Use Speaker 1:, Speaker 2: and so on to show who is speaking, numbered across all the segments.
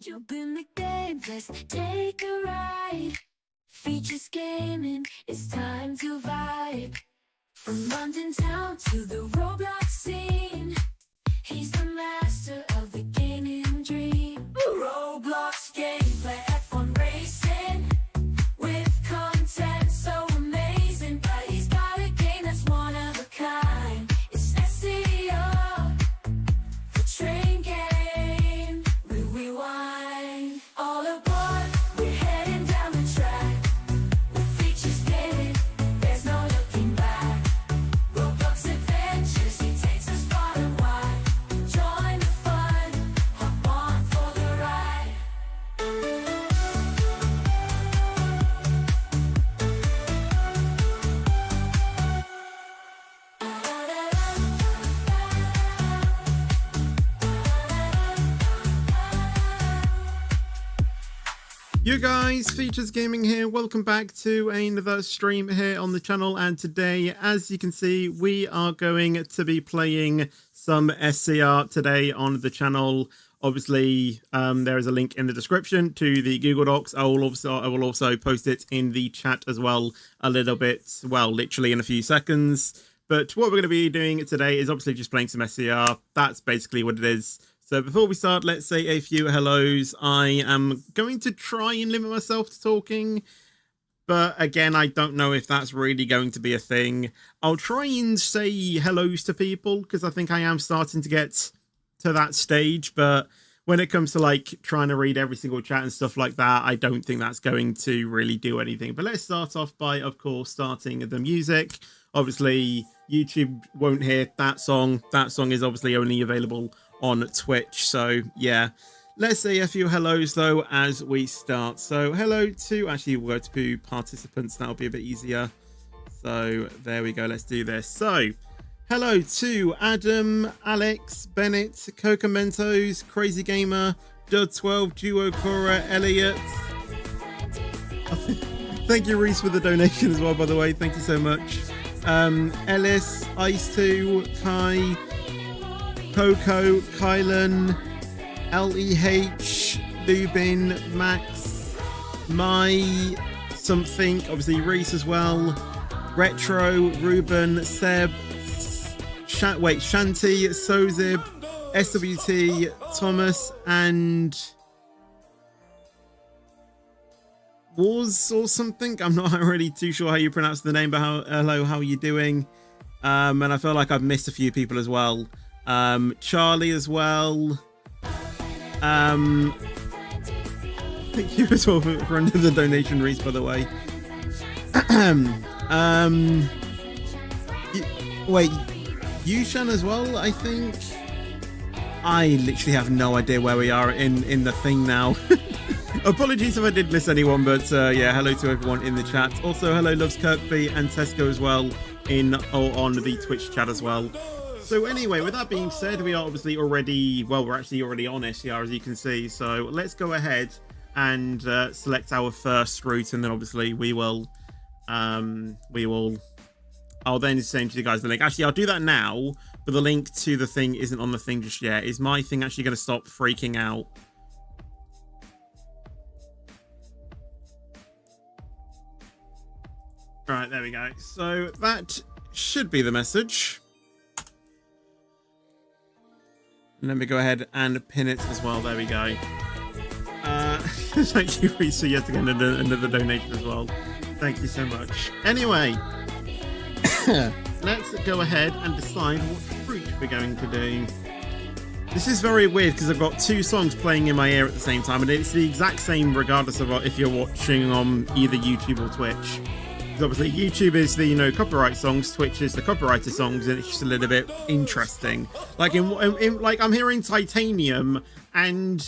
Speaker 1: Jump in the game, let's take a ride. Features gaming, it's time to vibe. From London town to the ROBLOX scene, he's the master of the gaming dream. ROBLOX gameplay, F1 racing, with content so amazing. But he's got a game that's one of a kind. It's SCR, the train game. We rewind. All aboard, we're heading down the track. The features gaming, there's no looking back. ROBLOX adventures, he takes us far and wide. Join the fun, hop on for the ride.
Speaker 2: You guys, Features Gaming here. Welcome back to another stream here on the channel, and today, as you can see, we are going to be playing some SCR today on the channel. Obviously, there is a link in the description to the Google Docs. I will also post it in the chat as well a little bit, well, literally in a few seconds. But what we're going to be doing today is obviously just playing some SCR. That's basically what it is. So before we start, let's say a few hellos. I am going to try and limit myself to talking, but again, I don't know if that's really going to be a thing. I'll try and say hellos to people because I think I am starting to get to that stage, but when it comes to like trying to read every single chat and stuff like that, I don't think that's going to really do anything. But let's start off by, of course, starting the music. Obviously, YouTube won't hear that song. That song is obviously only available on Twitch, so yeah, let's say a few hellos though as we start. So hello to, actually we'll go to participants, that'll be a bit easier. So there we go, let's do this. So hello to Adam, Alex, Bennett, Coca Mentos, Crazy Gamer, Judd12, Duo Cora, Elliot. Thank you Reese for the donation as well, by the way, thank you so much. Ellis, Ice2, Kai, Coco, Kylan, LEH, Lubin, Max, My, something, obviously Reese as well, Retro, Ruben, Seb, Shanti, Sozib, SWT, Thomas, and Wars or something. I'm not really too sure how you pronounce the name, but hello, how are you doing? And I feel like I've missed a few people as well. Charlie as well. Thank you as well for another donation, Reese, by the way. Wait, Yushan as well, I think. I literally have no idea where we are in the thing now. Apologies if I did miss anyone, but yeah, hello to everyone in the chat. Also, hello Loves Kirkby and Tesco as well on the Twitch chat as well. So anyway, with that being said, we are obviously already, well, we're actually already on SCR, as you can see. So let's go ahead and select our first route, and then obviously I'll then send you guys the link. Actually, I'll do that now, but the link to the thing isn't on the thing just yet. Is my thing actually going to stop freaking out? All right, there we go. So that should be the message. Let me go ahead and pin it as well. There we go. Thank you, Reese, yet again another donation as well. Thank you so much. Anyway, let's go ahead and decide what route we're going to do. This is very weird because I've got two songs playing in my ear at the same time, and it's the exact same regardless of if you're watching on either YouTube or Twitch. Obviously YouTube is the copyright songs, Twitch is the copyrighted songs, and it's just a little bit interesting. Like like I'm hearing Titanium and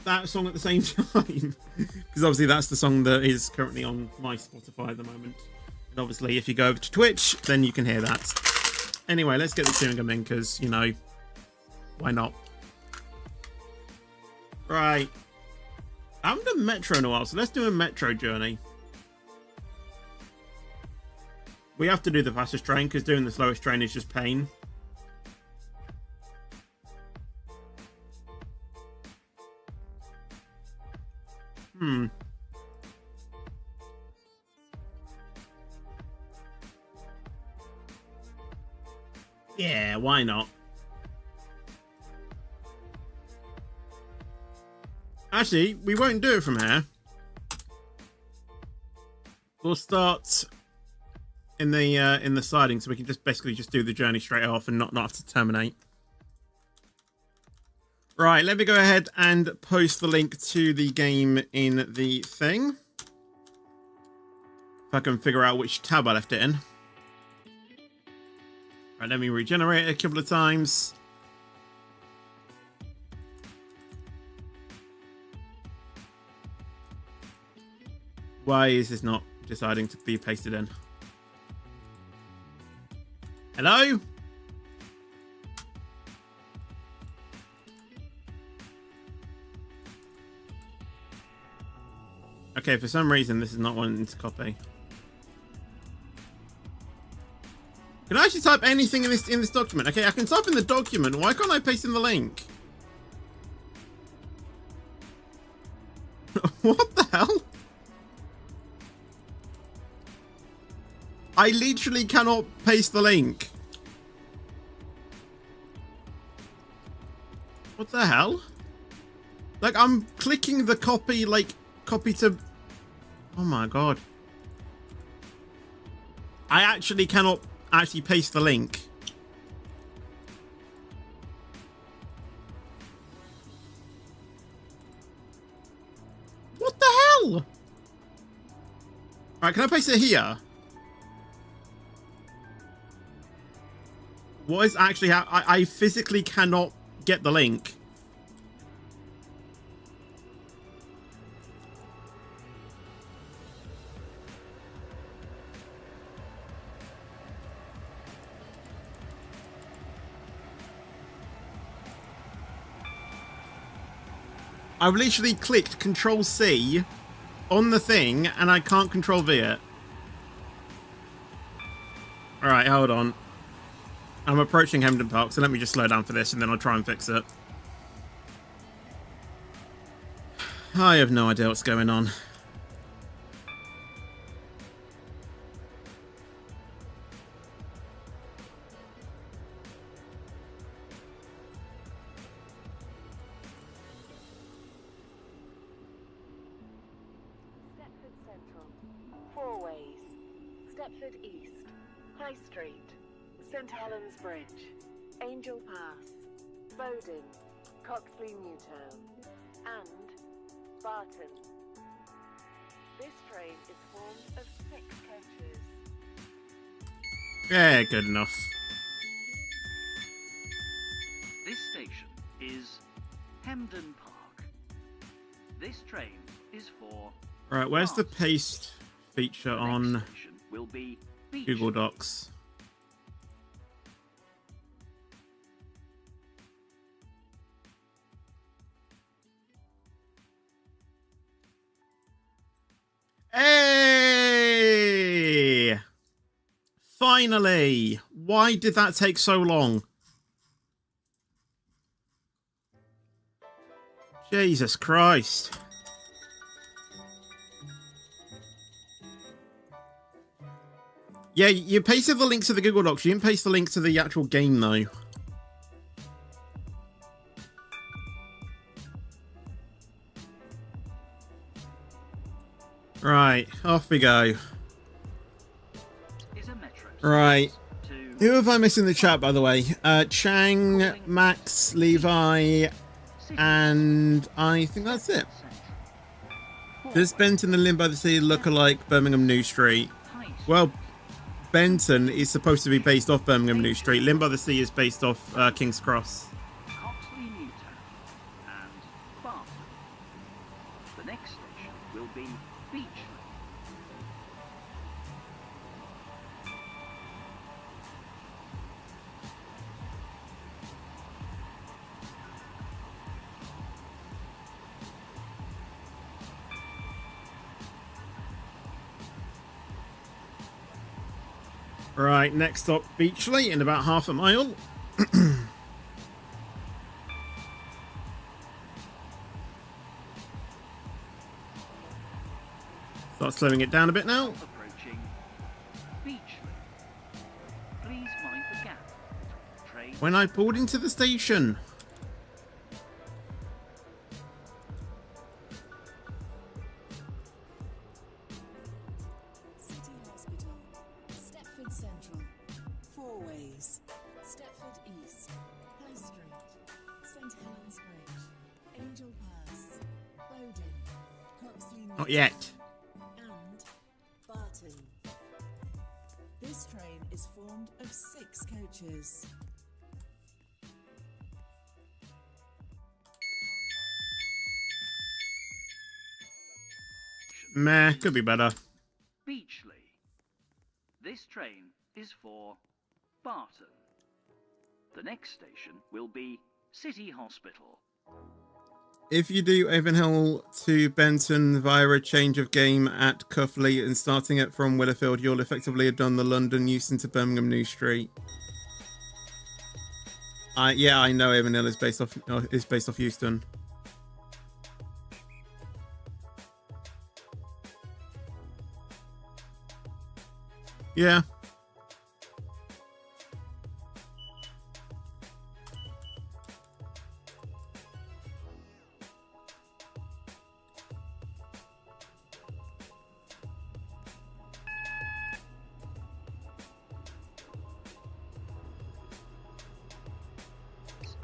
Speaker 2: that song at the same time because obviously that's the song that is currently on my Spotify at the moment. And obviously if you go over to Twitch, then you can hear that. Anyway, let's get the chewing gum in because why not? Right, I haven't done Metro in a while, so let's do a Metro journey. We have to do the fastest train because doing the slowest train is just pain. Yeah, why not? Actually, we won't do it from here. We'll start in the siding, so we can just basically just do the journey straight off and not have to terminate. Right, let me go ahead and post the link to the game in the thing. If I can figure out which tab I left it in. Right, let me regenerate it a couple of times. Why is this not deciding to be pasted in? Hello? Okay, for some reason this is not wanting to copy. Can I actually type anything in this document? Okay, I can type in the document. Why can't I paste in the link? What the hell? I literally cannot paste the link. What the hell? Like, I'm clicking the copy, like, copy to... Oh my god. I actually cannot actually paste the link. What the hell? Alright, can I paste it here? What is actually I physically cannot get the link. I've literally clicked Control C on the thing and I can't Control V it. Alright, hold on. I'm approaching Hemden Park, so let me just slow down for this and then I'll try and fix it. I have no idea what's going on.
Speaker 3: Stepford Central, Four Ways, Stepford East, High Street, St Helens Bridge, Angel Pass, Bowden, Coxley Newtown, and Barton. This train is formed of 6 coaches.
Speaker 2: Yeah, good enough.
Speaker 4: This station is Hemden Park. This train is for...
Speaker 2: Right, where's the paste feature
Speaker 4: The
Speaker 2: on
Speaker 4: next station will be
Speaker 2: Google Docs? Hey! Finally! Why did that take so long? Jesus Christ. Yeah, you pasted the link to the Google Docs. You didn't paste the link to the actual game, though. Right, off we go. Right. Who have I missed in the chat, by the way? Chang, Max, Levi, and I think that's it. Does Benton and Lynn by the Sea look alike Birmingham New Street? Well, Benton is supposed to be based off Birmingham New Street. Lynn by the Sea is based off King's Cross.
Speaker 4: Coxley Newtown and Barton. The next station will be Beachley.
Speaker 2: Right, next stop Beachley in about half a mile. Start slowing it down a bit now.
Speaker 4: Approaching Beachley. Please mind the gap between train.
Speaker 2: When I pulled into the station.
Speaker 5: City Hospital, Stepford Central, Four Ways, Stepford East, High Street, St Helens Bridge, Angel Pass, Bowden, Coxley
Speaker 2: Not yet.
Speaker 5: and Barton. This train is formed of 6 coaches.
Speaker 2: Meh, could be better.
Speaker 4: Beachley. This train is for Barton. The next station will be City Hospital.
Speaker 2: If you do Avonhill to Benton via a change of game at Cuffley and starting it from Willerfield, you'll effectively have done the London Euston to Birmingham New Street. Yeah, I know Avonhill is based off Euston. Yeah.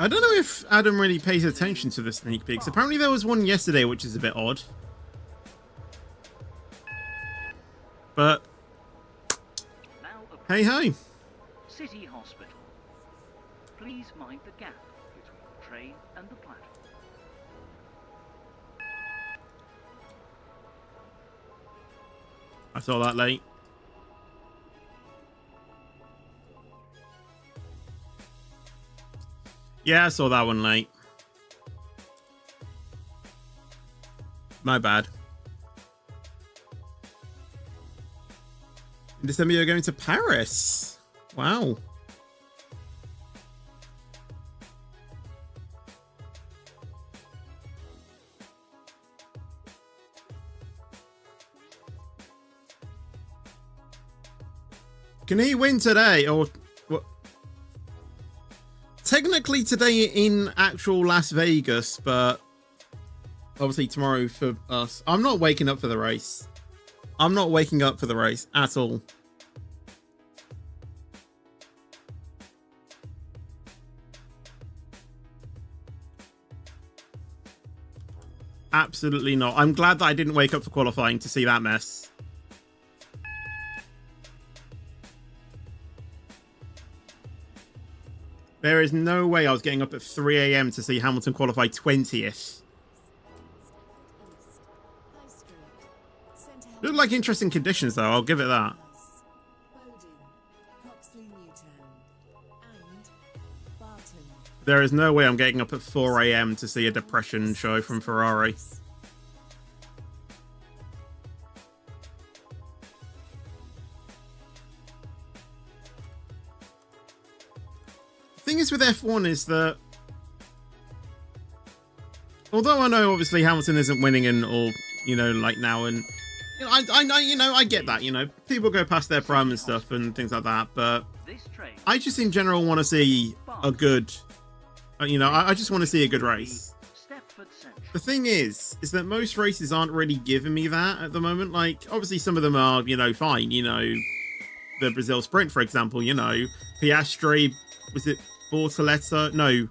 Speaker 2: I don't know if Adam really pays attention to the sneak peeks. Apparently there was one yesterday, which is a bit odd. But
Speaker 4: Now
Speaker 2: hey, hey.
Speaker 4: City Hospital. Please mind the gap between the train and the platform.
Speaker 2: I saw that late. Yeah, I saw that one late. My bad. In December, you're going to Paris. Wow. Can he win today? Or what? Technically today in actual Las Vegas, but obviously tomorrow for us. I'm not waking up for the race. I'm not waking up for the race at all. Absolutely not. I'm glad that I didn't wake up for qualifying to see that mess. There is no way I was getting up at 3 a.m. to see Hamilton qualify 20th. Looked like interesting conditions, though. I'll give it that. There is no way I'm getting up at 4 a.m. to see a depression show from Ferrari. The thing is with F1 is that although I know obviously Hamilton isn't winning in all, you know, like now, and you know, I get that, you know, people go past their prime and stuff and things like that, but I just in general want to see a good, you know, I just want to see a good race. The thing is that most races aren't really giving me that at the moment. Like, obviously some of them are, you know, fine, you know, the Brazil Sprint, for example, you know, Piastri, was it Bortoleto? No,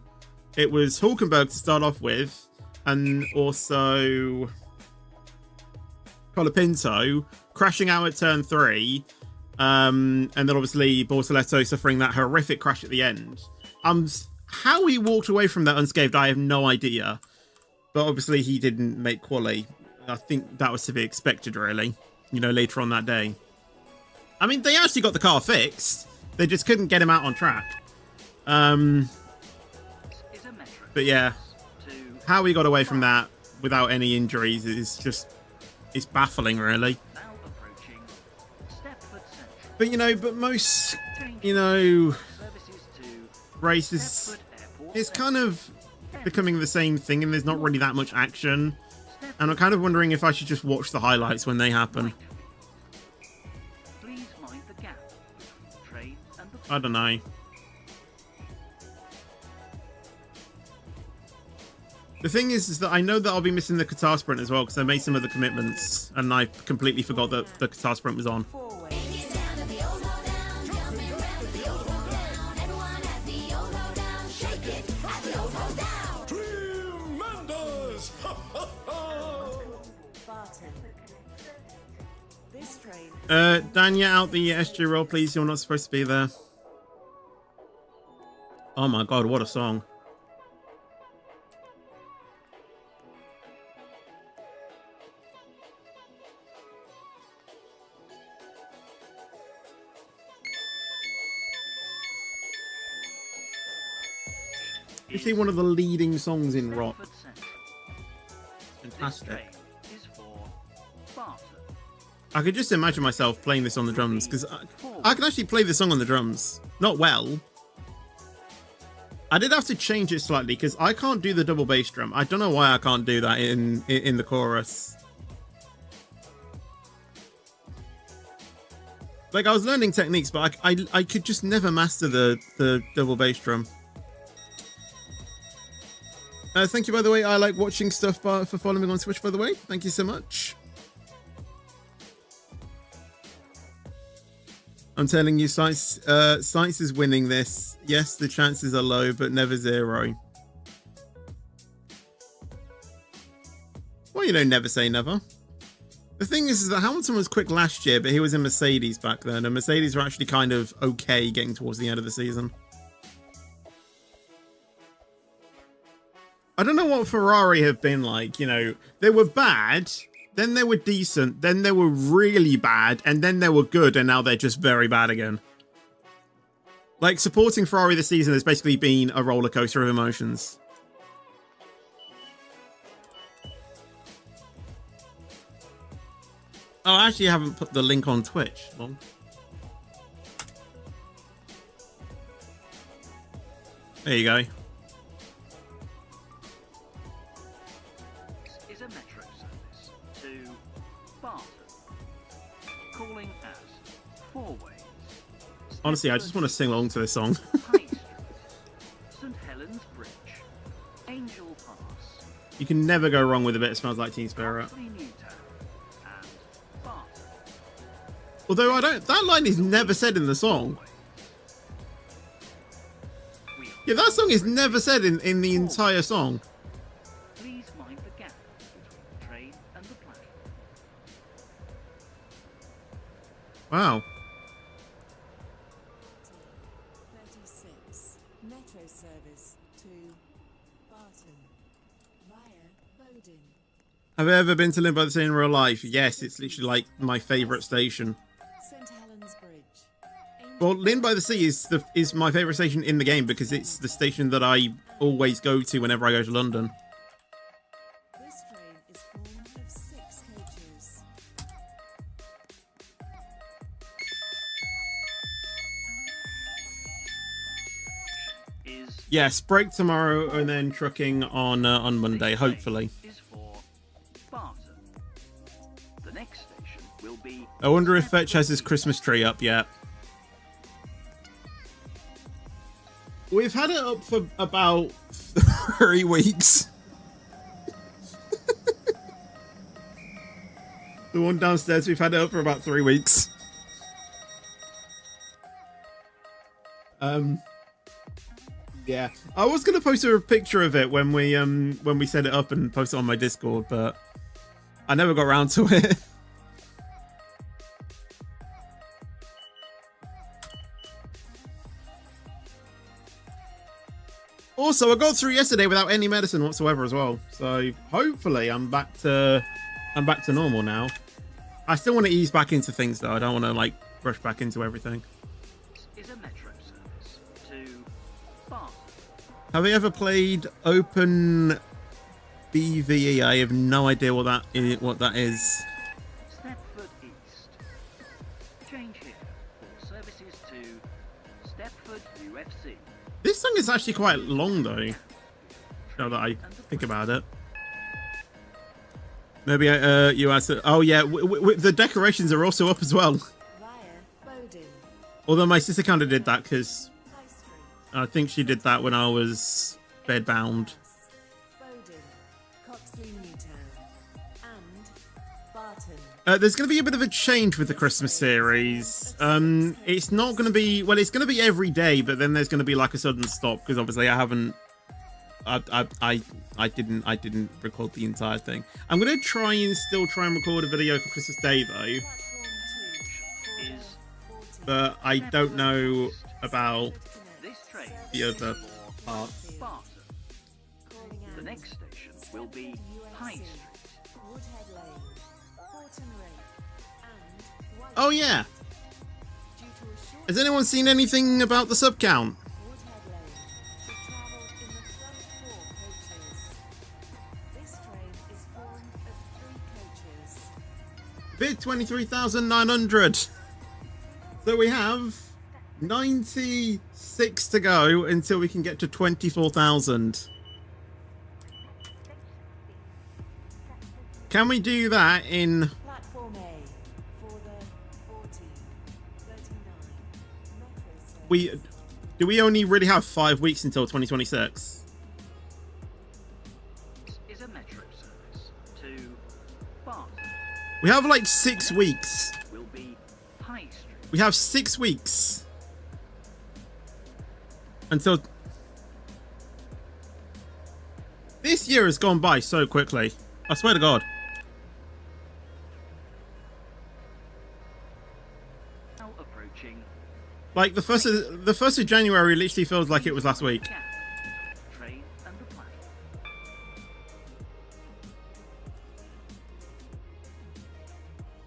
Speaker 2: it was Hulkenberg to start off with, and also Colapinto crashing out at turn 3, and then obviously Bortoleto suffering that horrific crash at the end. How he walked away from that unscathed, I have no idea. But obviously he didn't make quali. I think that was to be expected, really, you know, later on that day. I mean, they actually got the car fixed. They just couldn't get him out on track. But yeah, how he got away from that without any injuries is just, it's baffling, really. But, you know, but most, you know, races, it's kind of becoming the same thing, and there's not really that much action. And I'm kind of wondering if I should just watch the highlights when they happen.
Speaker 4: Please mind the gap between the train and the
Speaker 2: I don't know. The thing is that I know that I'll be missing the guitar sprint as well because I made some of the commitments and I completely forgot that the guitar sprint was on.
Speaker 5: Four-way.
Speaker 6: Tremendous!
Speaker 5: Barton. This train
Speaker 2: Danya, out the SG roll, please. You're not supposed to be there. Oh my god, what a song. You see, one of the leading songs in rock.
Speaker 4: Stepford Central. This
Speaker 2: Fantastic.
Speaker 4: train is for Barton.
Speaker 2: I could just imagine myself playing this on the drums because I can actually play the song on the drums. Not well. I did have to change it slightly because I can't do the double bass drum. I don't know why I can't do that in the chorus. Like, I was learning techniques, but I could just never master the double bass drum. Thank you, by the way. I like watching stuff for following me on Twitch, by the way. Thank you so much. I'm telling you, Sites is winning this. Yes, the chances are low, but never zero. Well, you know, never say never. The thing is that Hamilton was quick last year, but he was in Mercedes back then, and Mercedes were actually kind of okay getting towards the end of the season. I don't know what Ferrari have been like, you know. They were bad, then they were decent, then they were really bad, and then they were good, and now they're just very bad again. Like, supporting Ferrari this season has basically been a roller coaster of emotions. Oh, I actually haven't put the link on Twitch. Well, there you go.
Speaker 4: This is a metro service to Barton. Calling at Four Ways.
Speaker 2: Honestly, I just want to sing along to this song.
Speaker 4: High Street, St Helens Bridge, Angel Pass,
Speaker 2: You can never go wrong with a bit of Smells Like Teen Spirit.
Speaker 4: Oxley Newtown, and Barton.
Speaker 2: Although I don't, that line is never said in the song. Yeah, that song is never said in the entire song.
Speaker 4: Please mind the gap between the train and the platform.
Speaker 2: Wow.
Speaker 5: 36. Metro service to Barton via Bowding.
Speaker 2: Have you ever been to Lynn by the Sea in real life? Yes, it's literally like my favourite station.
Speaker 5: St Helens Bridge.
Speaker 2: Well, Lynn by the Sea is my favourite station in the game because it's the station that I always go to whenever I go to London.
Speaker 5: This train is formed of 6 coaches.
Speaker 4: Is
Speaker 2: Yes, break tomorrow and then trucking on Monday, hopefully.
Speaker 4: is for Barton. The next station will be
Speaker 2: I wonder if Fetch has his Christmas tree up yet. We've had it up for about 3 weeks. The one downstairs, we've had it up for about 3 weeks. Yeah, I was gonna post a picture of it when we set it up and post it on my Discord, but I never got around to it. Also, I got through yesterday without any medicine whatsoever as well, so hopefully I'm back to normal now. I still want to ease back into things though. I don't want to like rush back into everything.
Speaker 4: is a metro service to Barton.
Speaker 2: Have you ever played Open BVE? I have no idea what that is.
Speaker 4: Stepford East. Change here for services to Stepford UFC.
Speaker 2: This song is actually quite long though, now that I think about it. Maybe you answer. Oh yeah, the decorations are also up as well.
Speaker 5: Via Bowden.
Speaker 2: Although my sister kind of did that because
Speaker 5: High Street.
Speaker 2: I think she did that when I was bedbound.
Speaker 5: Bowden. Coxley Newtown. And Barton.
Speaker 2: There's going to be a bit of a change with the Christmas series. It's not going to be, well, it's going to be every day, but then there's going to be like a sudden stop because obviously I didn't record the entire thing. I'm going to try and record a video for Christmas Day though,
Speaker 4: Is
Speaker 2: but I don't know about
Speaker 4: this train
Speaker 2: the other
Speaker 4: for
Speaker 2: parts.
Speaker 4: Barter?
Speaker 5: Calling out.
Speaker 4: The next station will be High Street.
Speaker 5: Woodhead Lane. Horton Rake. And White.
Speaker 2: Oh yeah,
Speaker 5: Due to a short
Speaker 2: has anyone seen anything about the sub count?
Speaker 5: Woodhead Lane should travel in the front 4 coaches. This train is formed of 3 coaches.
Speaker 2: Bid 23,900. So we have 96 to go until we can get to 24,000. Can we do that in?
Speaker 5: Platform A for the 1439 Metro service.
Speaker 2: Do we only really have 5 weeks until 2026?
Speaker 4: This is a metro service to Barter.
Speaker 2: We have like 6 weeks.
Speaker 4: Will be High Street.
Speaker 2: We have 6 weeks until. This year has gone by so quickly. I swear to God.
Speaker 4: Now approaching
Speaker 2: Like the first of January literally feels like it was last week.
Speaker 4: gap between the train and the platform.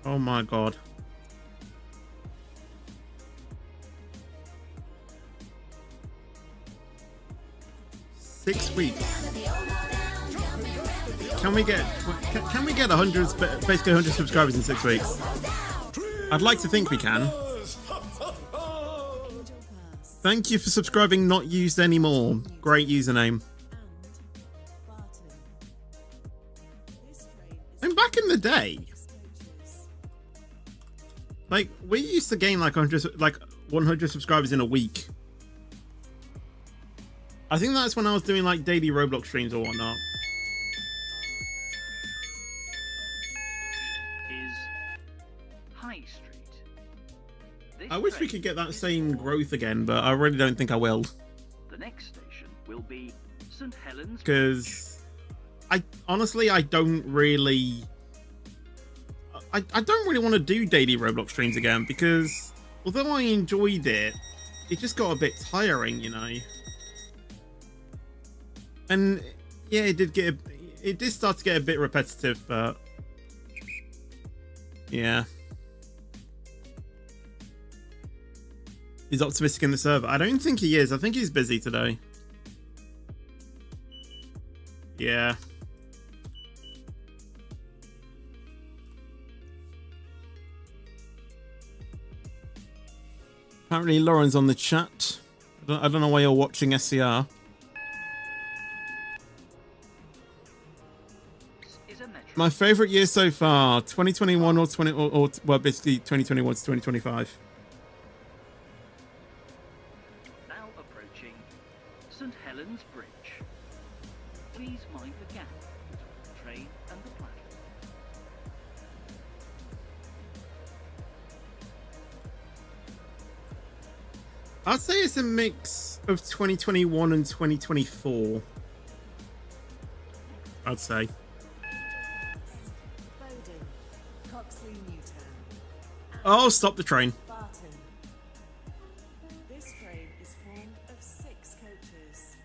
Speaker 2: Oh my God. Six weeks. Can we get 100, basically 100 subscribers in 6 weeks? I'd like to think we can.
Speaker 5: Angel Pass.
Speaker 2: Thank you for subscribing, not used anymore. Great username.
Speaker 5: And Barton. This train is
Speaker 2: And back in the day,
Speaker 5: 6 coaches.
Speaker 2: like we used to gain like 100 subscribers in a week. I think that's when I was doing like daily Roblox streams or whatnot.
Speaker 4: Is High Street. This
Speaker 2: I wish we
Speaker 4: train
Speaker 2: could get that
Speaker 4: is
Speaker 2: same
Speaker 4: for
Speaker 2: growth again, but I really don't think I will.
Speaker 4: The next station will be St. Helens.
Speaker 2: Because I honestly don't really want to do daily Roblox streams again, because although I enjoyed it, it just got a bit tiring, you know. And yeah, it did start to get a bit repetitive, but yeah. He's optimistic in the server. I don't think he is. I think he's busy today. Yeah. Apparently Lauren's on the chat. I don't know why you're watching SCR.
Speaker 4: Is a metro.
Speaker 2: My favorite year so far, 2021 or well, basically 2021 to 2025.
Speaker 4: Now approaching St. Helens Bridge. Please mind the gap between the train and the platform.
Speaker 2: I'd say it's a mix of 2021 and 2024. I'd say.
Speaker 5: Bowden. Coxley Newtown.
Speaker 2: Oh, stop the train.
Speaker 5: Barton. This train is formed of 6 coaches.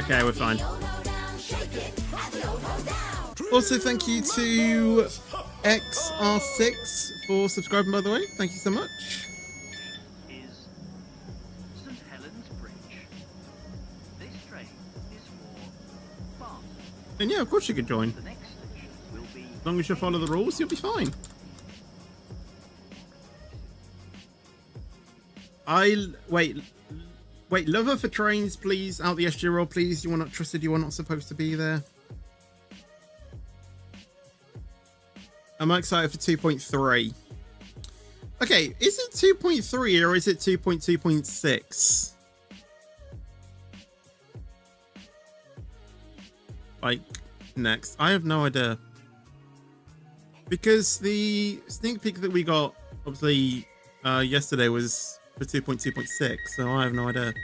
Speaker 2: Okay, we're fine. Also, thank you to XR6 for subscribing, by the way. Thank you so much.
Speaker 4: Is St. Helens Bridge. This train is for Barton.
Speaker 2: And yeah, of course you could join.
Speaker 4: The next station will be
Speaker 2: As long as you follow the rules, you'll be fine. Wait. Wait, lover for trains, please. Out the SG roll, please. You are not trusted. You are not supposed to be there. I'm excited for 2.3. Okay, is it 2.3 or is it 2.2.6? Like, next. I have no idea. Because the sneak peek that we got, obviously, yesterday was for 2.2.6, so I have no idea.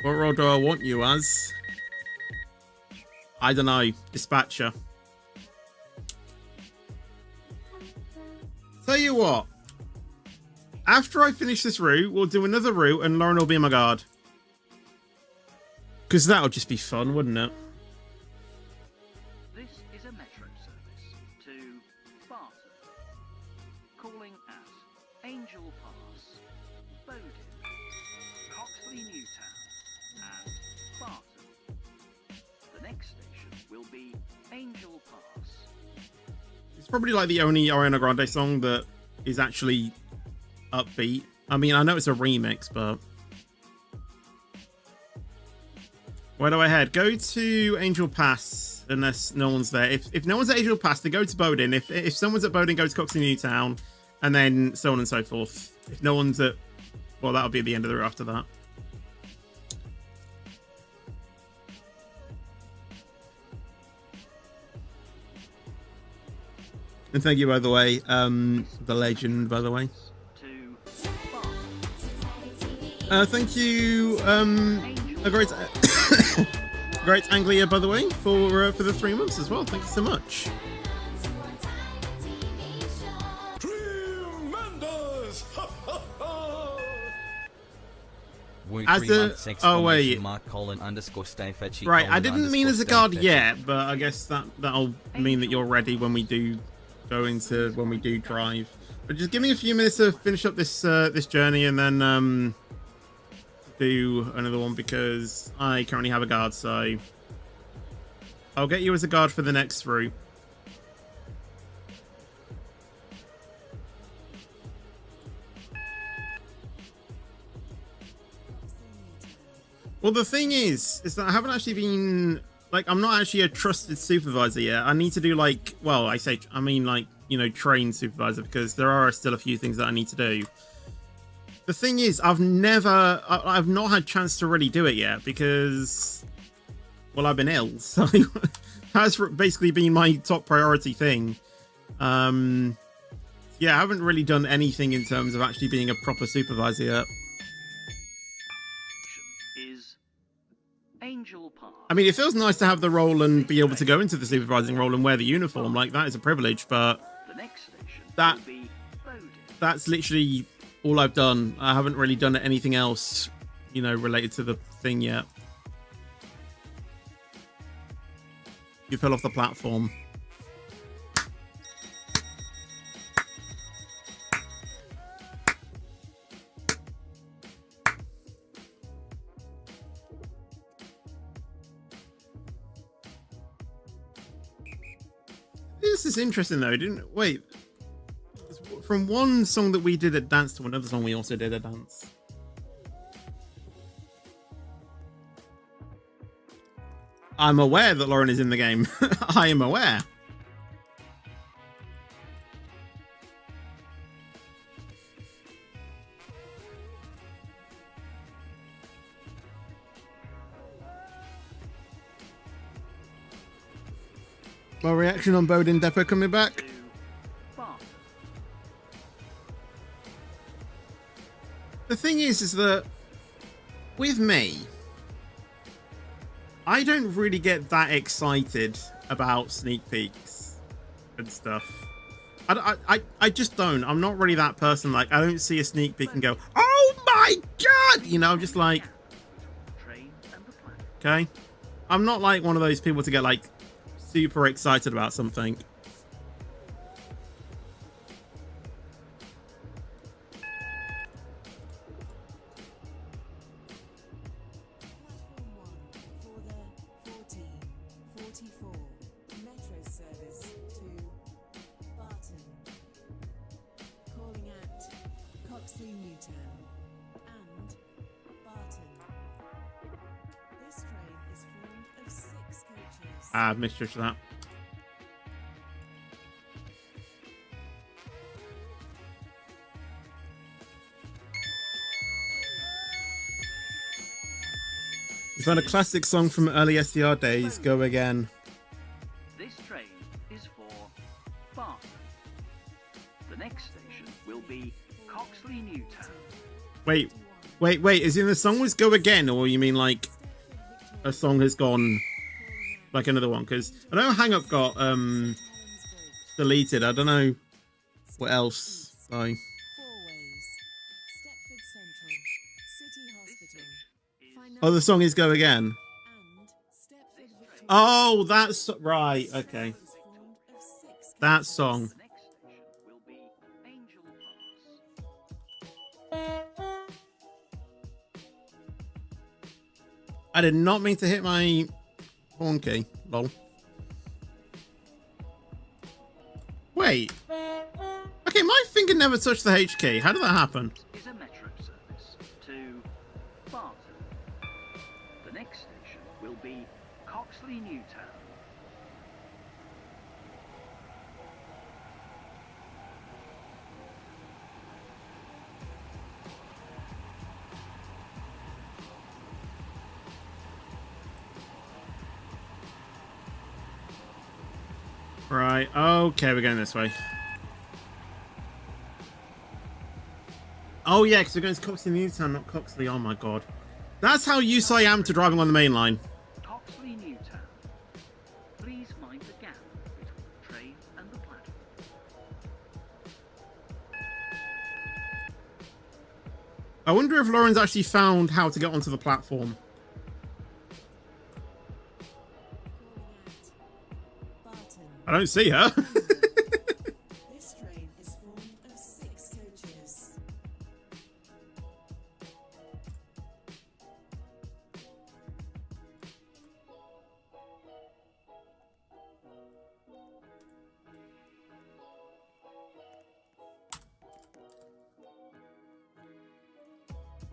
Speaker 2: What role do I want you as? I don't know. Dispatcher. Tell you what. After I finish this route, we'll do another route and Lauren will be my guard. Because that would just be fun, wouldn't it?
Speaker 4: This is a metro service to Barton. Calling at Angel Pass, Bowden, Coxley Newtown, and Barton. The next station will be Angel Pass.
Speaker 2: It's probably like the only Ariana Grande song that is actually upbeat. I mean, I know it's a remix, but... Where do I head? Go to Angel Pass, unless no one's there. If no one's at Angel Pass, then go to Bowden. If someone's at Bowden, go to Coxley Newtown, and then so on and so forth. If no one's at... Well, that'll be at the end of the route after that. And thank you, by the way, the legend, by the way. Thank you, a great, great Anglia, by the way, for the 3 months as well. Thank you so much.
Speaker 6: Tremendous!
Speaker 2: As a, oh wait,
Speaker 7: _stay
Speaker 2: right, I didn't mean as a guard yet, but I guess that'll mean that you're ready when we do go into, when we do drive. But just give me a few minutes to finish up this this journey and then do another one, because I currently have a guard, so I'll get you as a guard for the next route. Well, the thing is that I haven't actually been, like, I'm not actually a trusted supervisor yet. I need to do, like, well, I mean, like, you know, trained supervisor, because there are still a few things that I need to do. The thing is, I've not had a chance to really do it yet, because, well, I've been ill, so that's basically been my top priority thing. Yeah, I haven't really done anything in terms of actually being a proper supervisor yet. I mean, it feels nice to have the role and be able to go into the supervising role and wear the uniform. Like, that is a privilege, but that's literally all I've done. I haven't really done anything else, you know, related to the thing yet. You fell off the platform. This is interesting though, wait. From one song that we did at dance to another song we also did at dance. I'm aware that Lauren is in the game. I am aware. My reaction on Bowden Depot coming back. The thing is that with me, I don't really get that excited about sneak peeks and stuff. I just don't. I'm not really that person. Like, I don't see a sneak peek and go, oh my god! You know, I'm just like, okay. I'm not like one of those people to get like super excited about something. Ah, misjudged that. We found a classic song from early SCR days, Go Again.
Speaker 4: This train is for Barton. The next station will be Coxley Newtown.
Speaker 2: Wait, is in the song was Go Again, or you mean like a song has gone like another one? Because I know Hang Up got deleted. I don't know what else. Like, oh, the song is Go Again. Oh, that's right. Okay, that song.
Speaker 4: The next station will be Angel Pass.
Speaker 2: I did not mean to hit my horn key. Lol. Wait. Okay, my finger never touched the H key. How did that happen?
Speaker 4: Is a metro service to Barton. The next station will be Coxley Newtown.
Speaker 2: Right. Okay, we're going this way. Oh, yeah, because we're going to Coxley Newtown, not Coxley. Oh, my God. That's how used I am to driving on the main line.
Speaker 4: Coxley Newtown. Please mind the gap between the train and the platform.
Speaker 2: I wonder if Lauren's actually found how to get onto the platform. I don't see her.
Speaker 5: This train is formed of 6 coaches.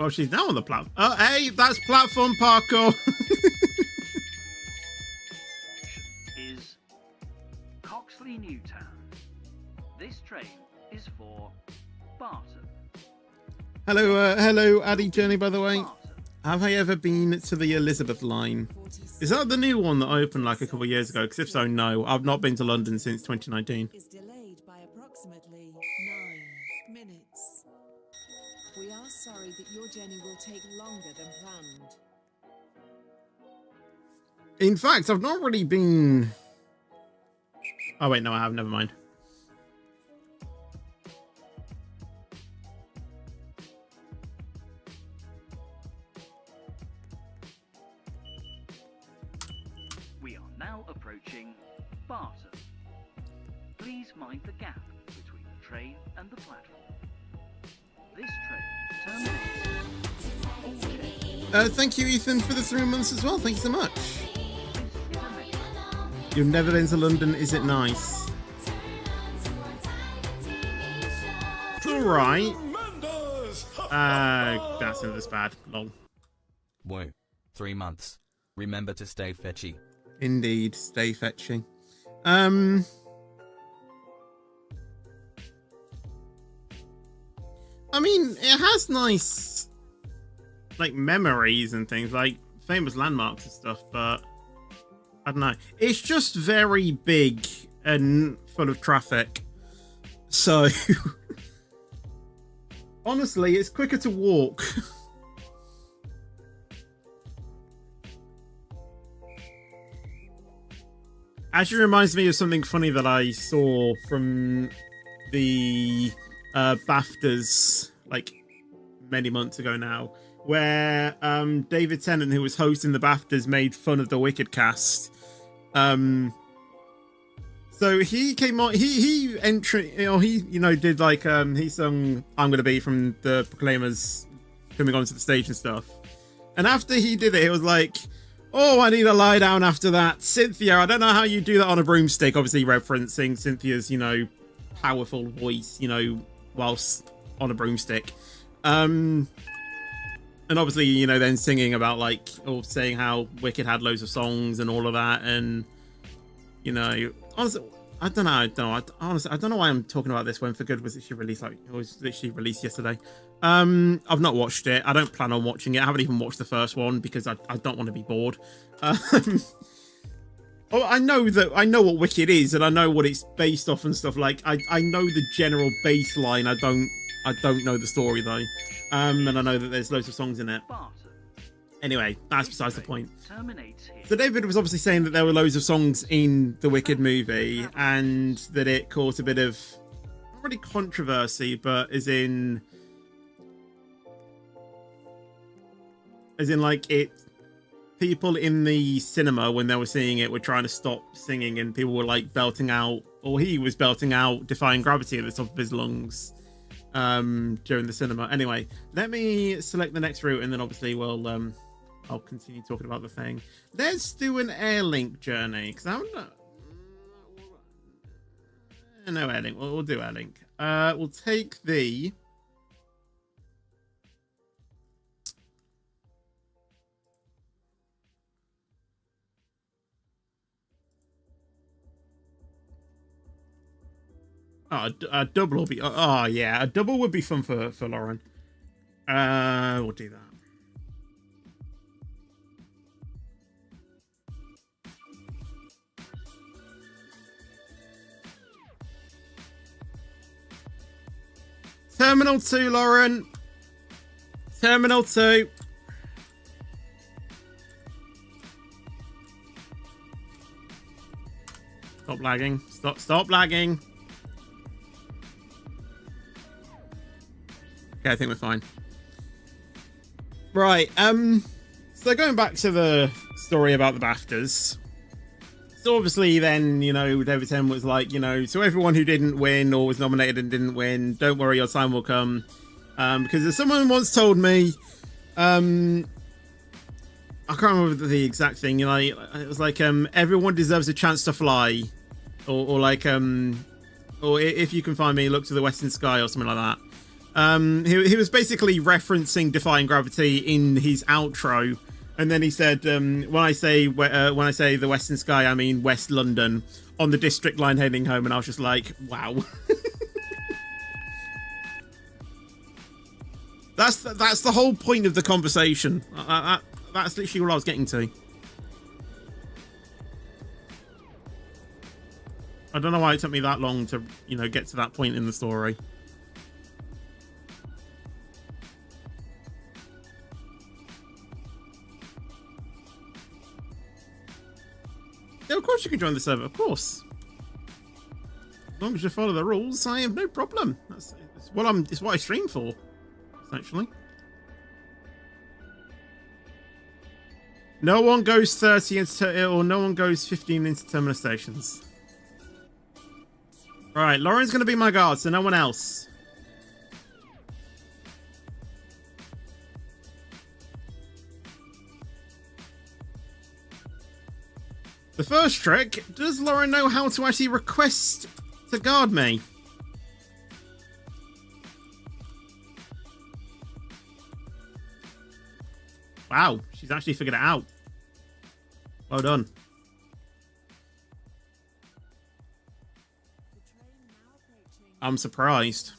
Speaker 2: Well, she's now on the platform. Oh, hey, that's platform parkour.
Speaker 4: Is Coxley Newtown. This train is for Barton.
Speaker 2: Hello, Addy Journey, by the way.
Speaker 4: Barton.
Speaker 2: Have I ever been to the Elizabeth line? Is that the new one that opened like a couple of years ago? Because if so, no. I've not been to London since 2019.
Speaker 5: Is delayed by approximately 9 minutes. We are sorry that your journey will take longer than planned.
Speaker 2: In fact, I've not really been... Oh, wait, no, I have. Never mind.
Speaker 4: We are now approaching Barton. Please mind the gap between the train and the platform. This train terminates.
Speaker 2: Thank you, Ethan, for the 3 months as well. Thank you so much.
Speaker 4: This is a metro.
Speaker 2: You've never been to London. Is it nice? Alright. That's not this bad. Lol.
Speaker 7: Whoa. 3 months. Remember to stay fetchy.
Speaker 2: Indeed. Stay fetching. I mean, it has nice, like, memories and things, like famous landmarks and stuff, but I don't know. It's just very big and full of traffic. So, honestly, it's quicker to walk. Actually reminds me of something funny that I saw from the BAFTAs, like, many months ago now, where David Tennant, who was hosting the BAFTAs, made fun of the Wicked cast. So he came on, he did like, he sung I'm Gonna Be from the Proclaimers coming onto the stage and stuff. And after he did it, it was like, oh, I need to lie down after that. Cynthia, I don't know how you do that on a broomstick, obviously referencing Cynthia's, powerful voice, whilst on a broomstick. And obviously, then singing about, like, or saying how Wicked had loads of songs and all of that. And You know, honestly, I don't know. Honestly, I don't know why I'm talking about this when For Good was literally released, like, it was literally released yesterday. I've not watched it. I don't plan on watching it. I haven't even watched the first one because I don't want to be bored. Oh, I know what Wicked is, and I know what it's based off and stuff. Like, I know the general baseline. I don't know the story though. And I know that there's loads of songs in it. Anyway, that's besides the point. So David was obviously saying that there were loads of songs in the Wicked movie, and that it caused a bit of, not really controversy, but as in like it. People in the cinema when they were seeing it were trying to stop singing, and people were like belting out, or he was belting out "Defying Gravity" at the top of his lungs during the cinema. Anyway, let me select the next route, and then obviously we'll I'll continue talking about the thing. Let's do an Airlink journey, because I'm not. No Airlink. We'll do Airlink. We'll take the. Oh, a double will be. Oh, yeah, a double would be fun for Lauren. We'll do that. Terminal 2, Lauren. Terminal 2. Stop lagging. Stop lagging. Okay, I think we're fine. Right, so going back to the story about the BAFTAs. So obviously then, you know, David Tennant was like, you know, so everyone who didn't win or was nominated and didn't win, don't worry, your time will come. Because as someone once told me, I can't remember the exact thing, you know, it was like, everyone deserves a chance to fly. Or like, or if you can find me, look to the western sky or something like that. He was basically referencing Defying Gravity in his outro, and then he said, when I say the western sky, I mean West London on the District line heading home, and I was just like, wow. That's the whole point of the conversation. That's literally what I was getting to. I don't know why it took me that long to, you know, get to that point in the story. Yeah, of course you can join the server, of course. As long as you follow the rules, I have no problem. It's what I stream for, essentially. No one goes 30 into, or no one goes 15 into terminal stations. Right, Lauren's going to be my guard, so no one else. The first trick, does Lauren know how to actually request to guard me? Wow, she's actually figured it out. Well done. I'm surprised.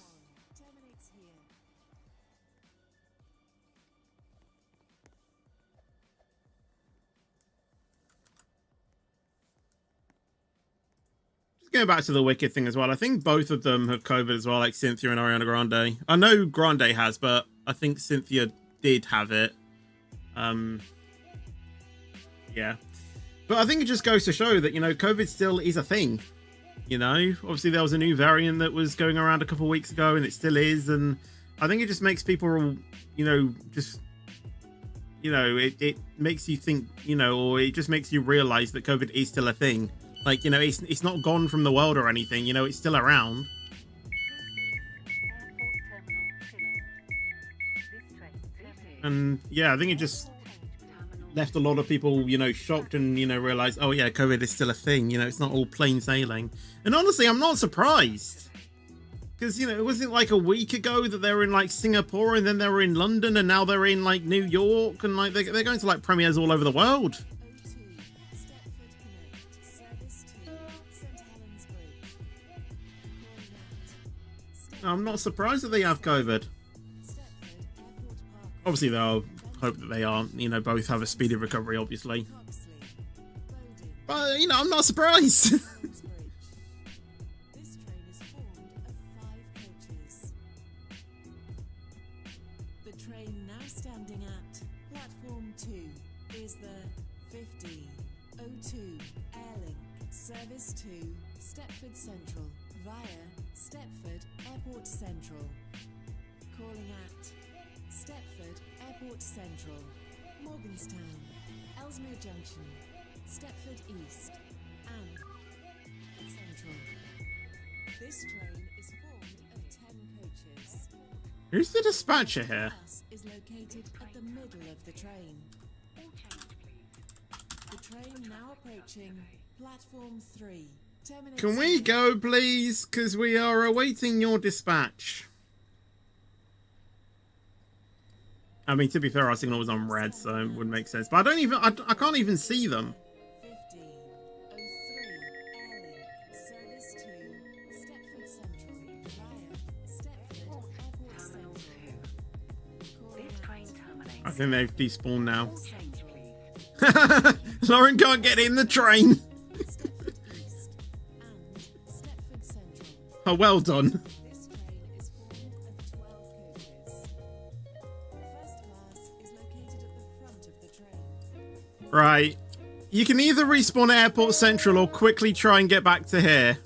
Speaker 2: Just going back to the Wicked thing as well. I think both of them have COVID as well, like Cynthia and Ariana Grande. I know Grande has, but I think Cynthia did have it. Yeah. But I think it just goes to show that, you know, COVID still is a thing. You know, obviously there was a new variant that was going around a couple of weeks ago, and it still is. And I think it just makes people, you know, just, you know, it makes you think, you know, or it just makes you realize that COVID is still a thing. Like, you know, it's not gone from the world or anything, you know, it's still around. And yeah, I think it just left a lot of people, you know, shocked and, you know, realized, oh yeah, COVID is still a thing. You know, it's not all plain sailing. And honestly, I'm not surprised. Because, you know, it wasn't like a week ago that they were in like Singapore, and then they were in London, and now they're in like New York, and like they're going to like premieres all over the world. I'm not surprised that they have COVID. Obviously, they'll hope that they are, you know, both have a speedy recovery, obviously. But, you know, I'm not surprised.
Speaker 5: This train is formed of 5 coaches. The train now standing at platform 2 is the 5002 Airlink Service to Stepford Central via Stepford Airport Central. Calling at Stepford Airport Central, Morganstown, Ellesmere Junction, Stepford East, and Central. This train is formed of 10 coaches.
Speaker 2: Who's the dispatcher here?
Speaker 5: Bus is located at the middle of the train. The train now approaching platform 3.
Speaker 2: Can we go, please? Because we are awaiting your dispatch. I mean, to be fair, our signal was on red, so it wouldn't make sense. But I can't even see them.
Speaker 5: 5003 Airlink Service to Stepford Central via Stepford Airport Central.
Speaker 3: This train terminates.
Speaker 2: I think they've despawned now.
Speaker 3: All change, please.
Speaker 2: Lauren can't get in the train.
Speaker 5: Stepford East and Stepford Central.
Speaker 2: Oh, well done.
Speaker 5: This train is formed of 12 coaches. First class is located at the front of the train.
Speaker 2: Right. You can either respawn at Airport Central or quickly try and get back to here.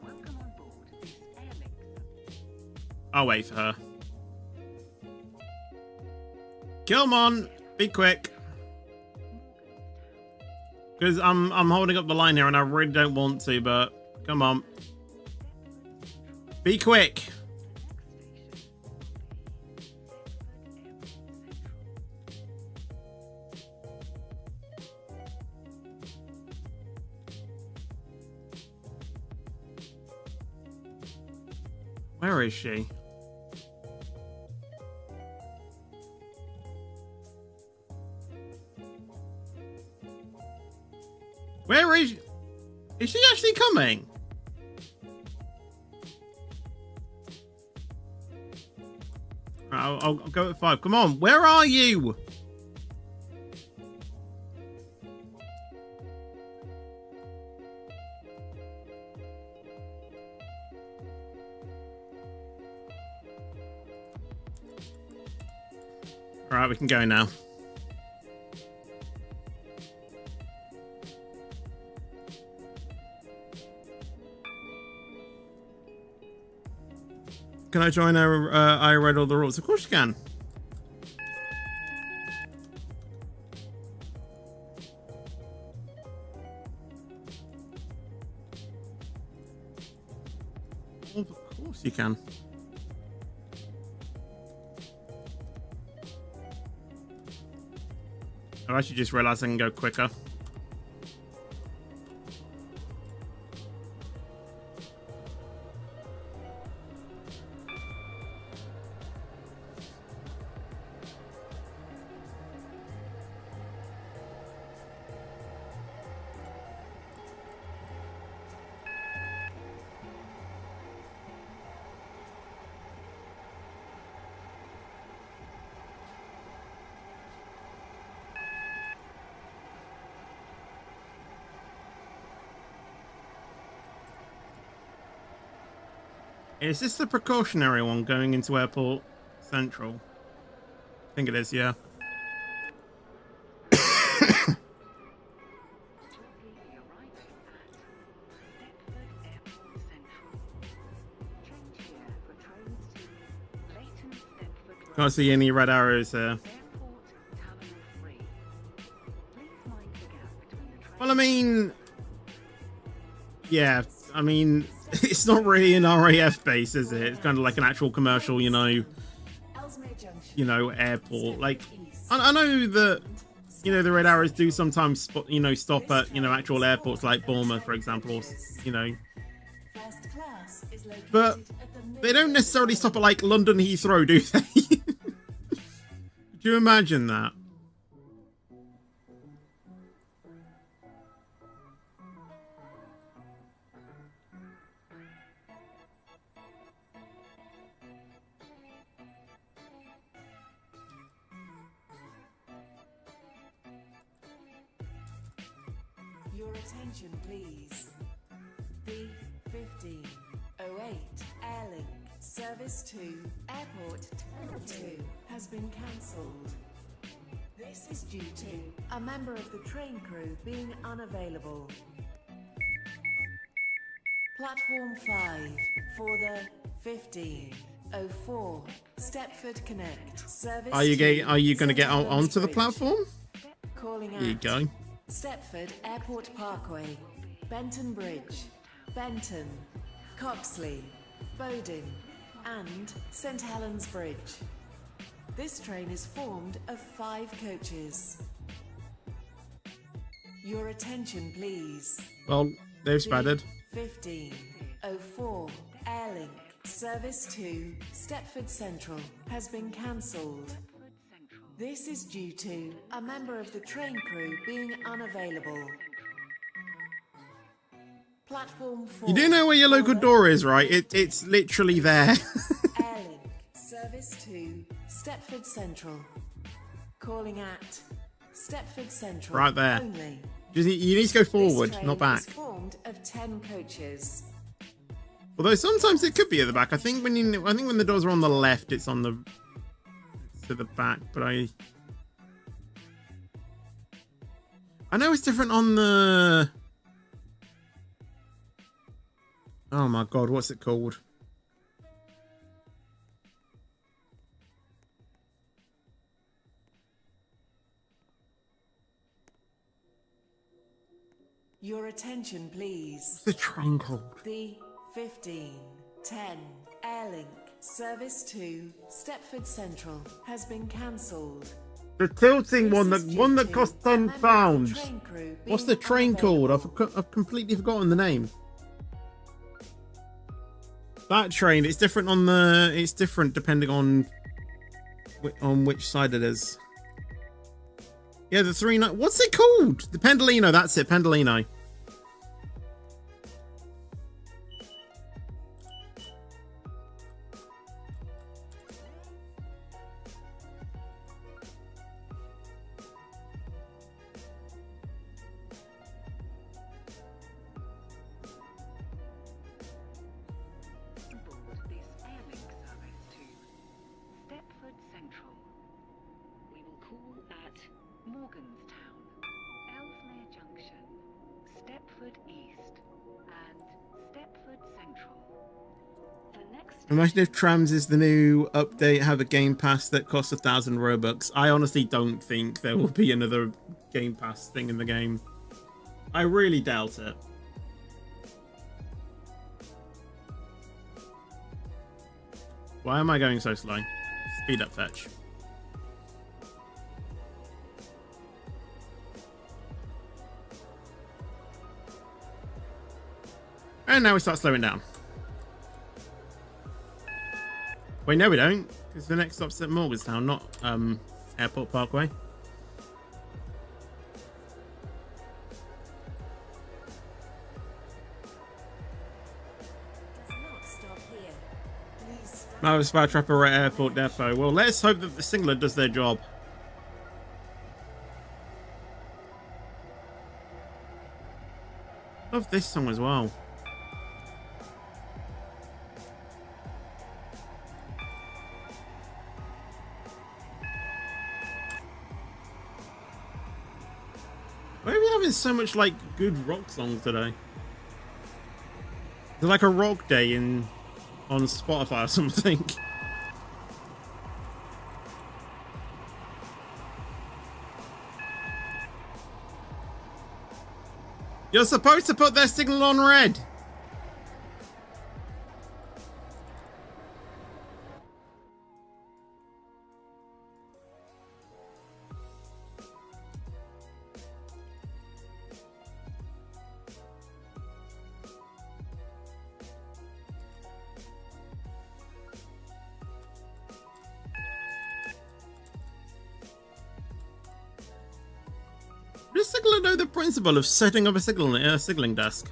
Speaker 3: Welcome on board this Airlink.
Speaker 2: I'll wait for her. Come on, be quick. Because I'm holding up the line here and I really don't want to, but come on. Be quick. Where is she? Where is she actually coming? I'll go at 5. Come on, where are you? All right, we can go now. Can I join our I read all the rules? Of course you can. Of course you can. I actually just realized I can go quicker. Is this the precautionary one going into Airport Central? I think it is, yeah. Can't see any red arrows here. Well, I mean, yeah, I mean, it's not really an RAF base, is it? It's kind of like an actual commercial, you know, airport. Like, I know that, you know, the red arrows do sometimes, stop at, actual airports like Bournemouth, for example, or, but they don't necessarily stop at, like, London Heathrow, do they? Do you imagine that?
Speaker 5: Your attention, please. The 1508 Airlink Service to Airport 2 has been cancelled. This is due to a member of the train crew being unavailable. Platform 5 for the 1504 Stepford Connect service.
Speaker 2: Are you going to get
Speaker 5: St.
Speaker 2: onto the
Speaker 5: Helens
Speaker 2: platform?
Speaker 5: Bridge. Calling out.
Speaker 2: Here you go.
Speaker 5: Stepford Airport Parkway, Benton Bridge, Benton, Coxley, Bowdon, and St. Helens Bridge. This train is formed of 5 coaches. Your attention, please.
Speaker 2: Well, they've spattered.
Speaker 5: 1504 Airlink service to Stepford Central has been cancelled. This is due to a member of the train crew being unavailable. Platform 4.
Speaker 2: You do know where your local door is, right? It's literally there.
Speaker 5: Airlink service to Stepford Central. Calling at Stepford Central.
Speaker 2: Right there.
Speaker 5: Only.
Speaker 2: You need to go forward,
Speaker 5: This train
Speaker 2: not back.
Speaker 5: is formed of 10 coaches.
Speaker 2: Although sometimes it could be at the back. I think when the doors are on the left, it's on the to the back. But I know it's different on the. Oh my god, what's it called?
Speaker 5: Your attention, please.
Speaker 2: The train called.
Speaker 5: The 1510 Airlink service to Stepford Central has been cancelled.
Speaker 2: The tilting one,
Speaker 5: This
Speaker 2: the
Speaker 5: is
Speaker 2: one
Speaker 5: due
Speaker 2: that
Speaker 5: to
Speaker 2: costs
Speaker 5: a member of the
Speaker 2: £10.
Speaker 5: train crew
Speaker 2: What's the
Speaker 5: being
Speaker 2: train called?
Speaker 5: unavailable.
Speaker 2: I've completely forgotten the name. That train, it's different on the. It's different depending on which side it is. Yeah, the 3 night. What's it called? The Pendolino. That's it, Pendolino.
Speaker 3: Board this Airlink service to Stepford Central. We will call at Morganstown, Ellesmere Junction, Stepford East, and Stepford Central. The next
Speaker 2: Imagine if Trams is the new update, have a Game Pass that costs 1,000 Robux. I honestly don't think there will be another Game Pass thing in the game. I really doubt it. Why am I going so slow? Speed up fetch. And now we start slowing down. Wait, no we don't, because the next stop's at Morganstown, not Airport Parkway.
Speaker 5: Does not stop here. Please stop.
Speaker 2: No, Spy Trapper at Airport Depot. Well, let's hope that the Singler does their job. Love this song as well. Why are we having so much like good rock songs today? Is it like a rock day on Spotify or something? You're supposed to put their signal on red. Does Signaler know the principle of setting up a signaling desk?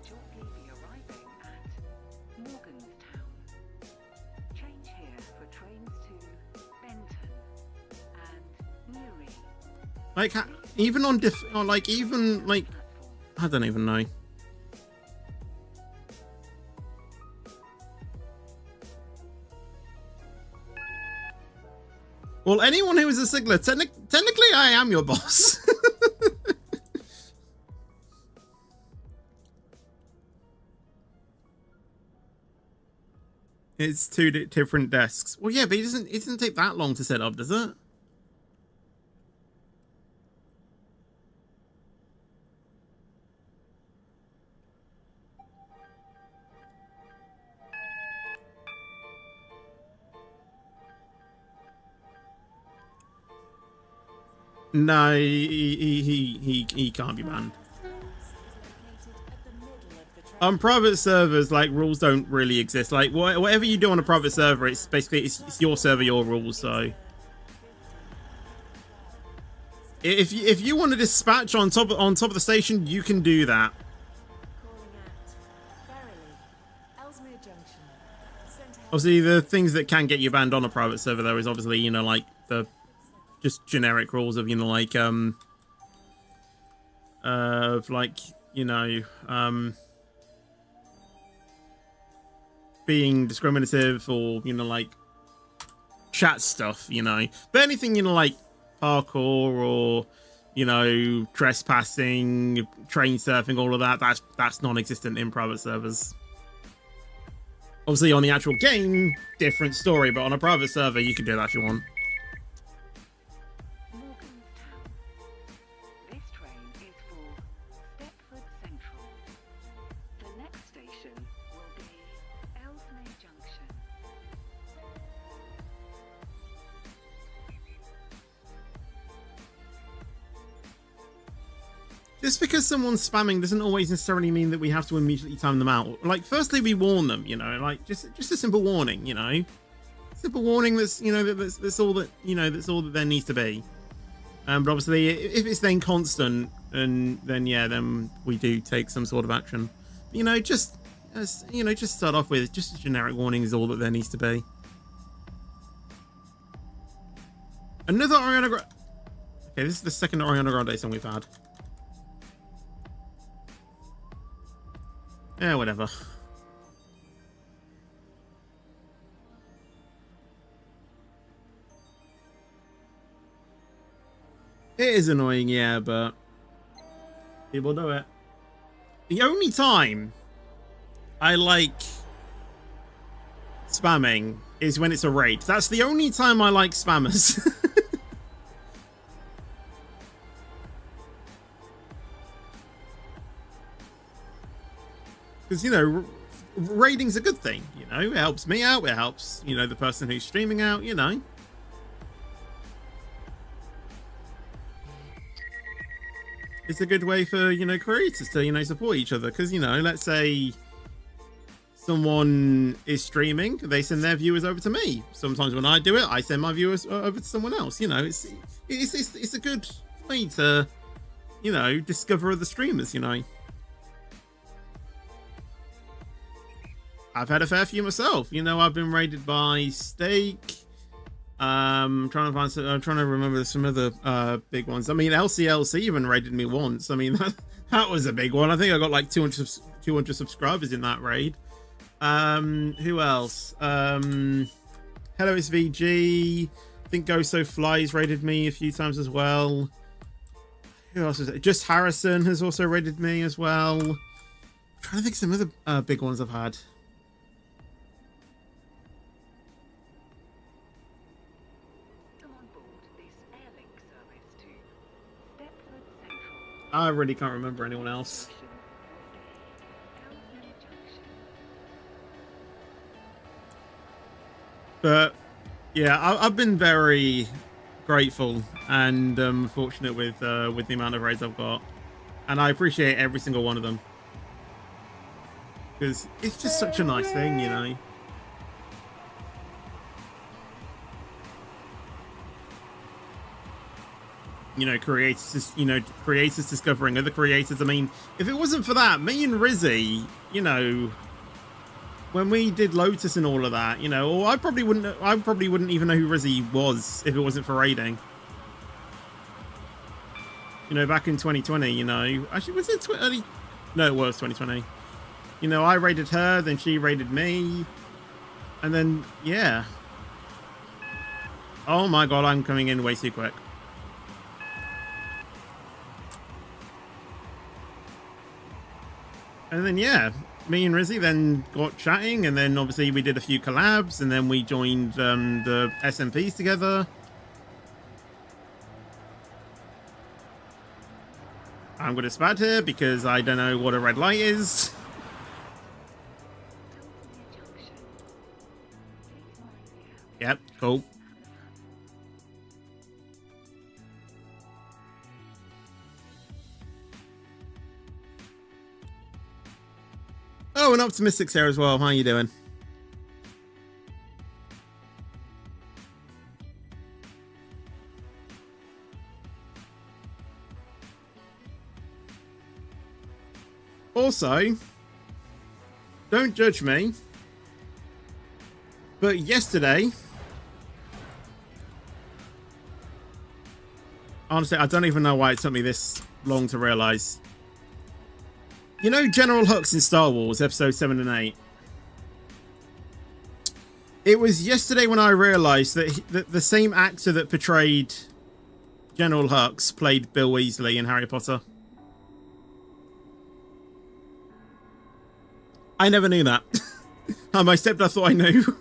Speaker 3: shortly be arriving at Morganstown. Change here for trains to Benton and Newry.
Speaker 2: Like even on even like I don't even know. Well, anyone who is a Sigler, technically I am your boss. It's two different desks. Well, yeah, but it doesn't take that long to set up, does it? No, he can't be banned. On private servers, like, rules don't really exist. Like, whatever you do on a private server, it's basically it's your server, your rules. So if you want to dispatch on top of the station, you can do that. Obviously, the things that can get you banned on a private server, though, is obviously, you know, like the just generic rules of, you know, like being discriminative, or, you know, like chat stuff, you know. But anything, you know, like parkour or, you know, trespassing, train surfing, all of that, that's non-existent in private servers. Obviously, on the actual game, different story, but on a private server, you can do that if you want.
Speaker 3: This train is for Stepford Central. The next station will be Ellesmere Junction.
Speaker 2: Just because someone's spamming doesn't always necessarily mean that we have to immediately time them out. Like, firstly, we warn them, you know, like just a simple warning, you know, simple warning. That's, you know, that's all that, you know, that's all that there needs to be. But obviously, if it's then constant, and then yeah, then we do take some sort of action. You know, just start off with just a generic warning is all that there needs to be. Another Ariana Grande. Okay, this is the second Ariana Grande song we've had. Yeah, whatever. It is annoying, yeah, but people do it. The only time I like spamming is when it's a raid. That's the only time I like spammers. Because, you know, raiding's a good thing, you know, it helps me out, it helps, you know, the person who's streaming out, you know. It's a good way for, you know, creators to, you know, support each other. Because, you know, let's say someone is streaming, they send their viewers over to me. Sometimes when I do it, I send my viewers over to someone else. You know, it's a good way to, you know, discover other streamers, you know. I've had a fair few myself. You know, I've been raided by Steak. I'm trying to remember some other big ones. I mean, LCLC even raided me once. I mean, that was a big one. I think I got like 200 subscribers in that raid. Who else? Hello SVG. I think Go So Flies raided me a few times as well. Who else is it? Just Harrison has also raided me as well. I'm trying to think of some other big ones I've had. I really can't remember anyone else. But yeah, I've been very grateful and fortunate with the amount of raids I've got, and I appreciate every single one of them because it's just such a nice thing, you know. You know, creators discovering other creators. I mean, if it wasn't for that, me and Rizzy, you know, when we did Lotus and all of that, you know, or I probably wouldn't even know who Rizzy was if it wasn't for raiding. You know, back in 2020, you know, actually, was it early? No, it was 2020. You know, I raided her, then she raided me. And then, yeah. Oh my god, I'm coming in way too quick. And then, yeah, me and Rizzy then got chatting, and then obviously we did a few collabs, and then we joined the SMPs together. I'm going to spat here because I don't know what a red light is. Yep, cool. Oh, and Optimistic's here as well. How you doing? Also, don't judge me, but yesterday, honestly, I don't even know why it took me this long to realize. You know General Hux in Star Wars, episode 7 and 8? It was yesterday when I realized that the same actor that portrayed General Hux played Bill Weasley in Harry Potter. I never knew that. My stepdad thought I knew.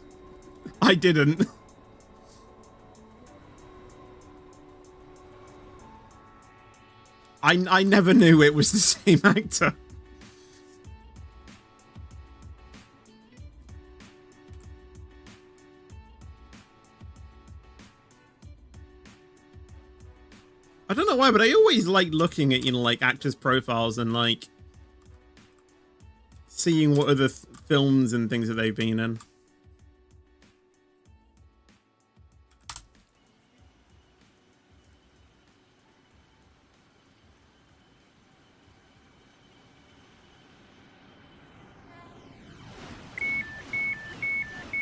Speaker 2: I didn't. I never knew it was the same actor. I don't know why, but I always like looking at, you know, like actors' profiles and like seeing what other films and things that they've been in.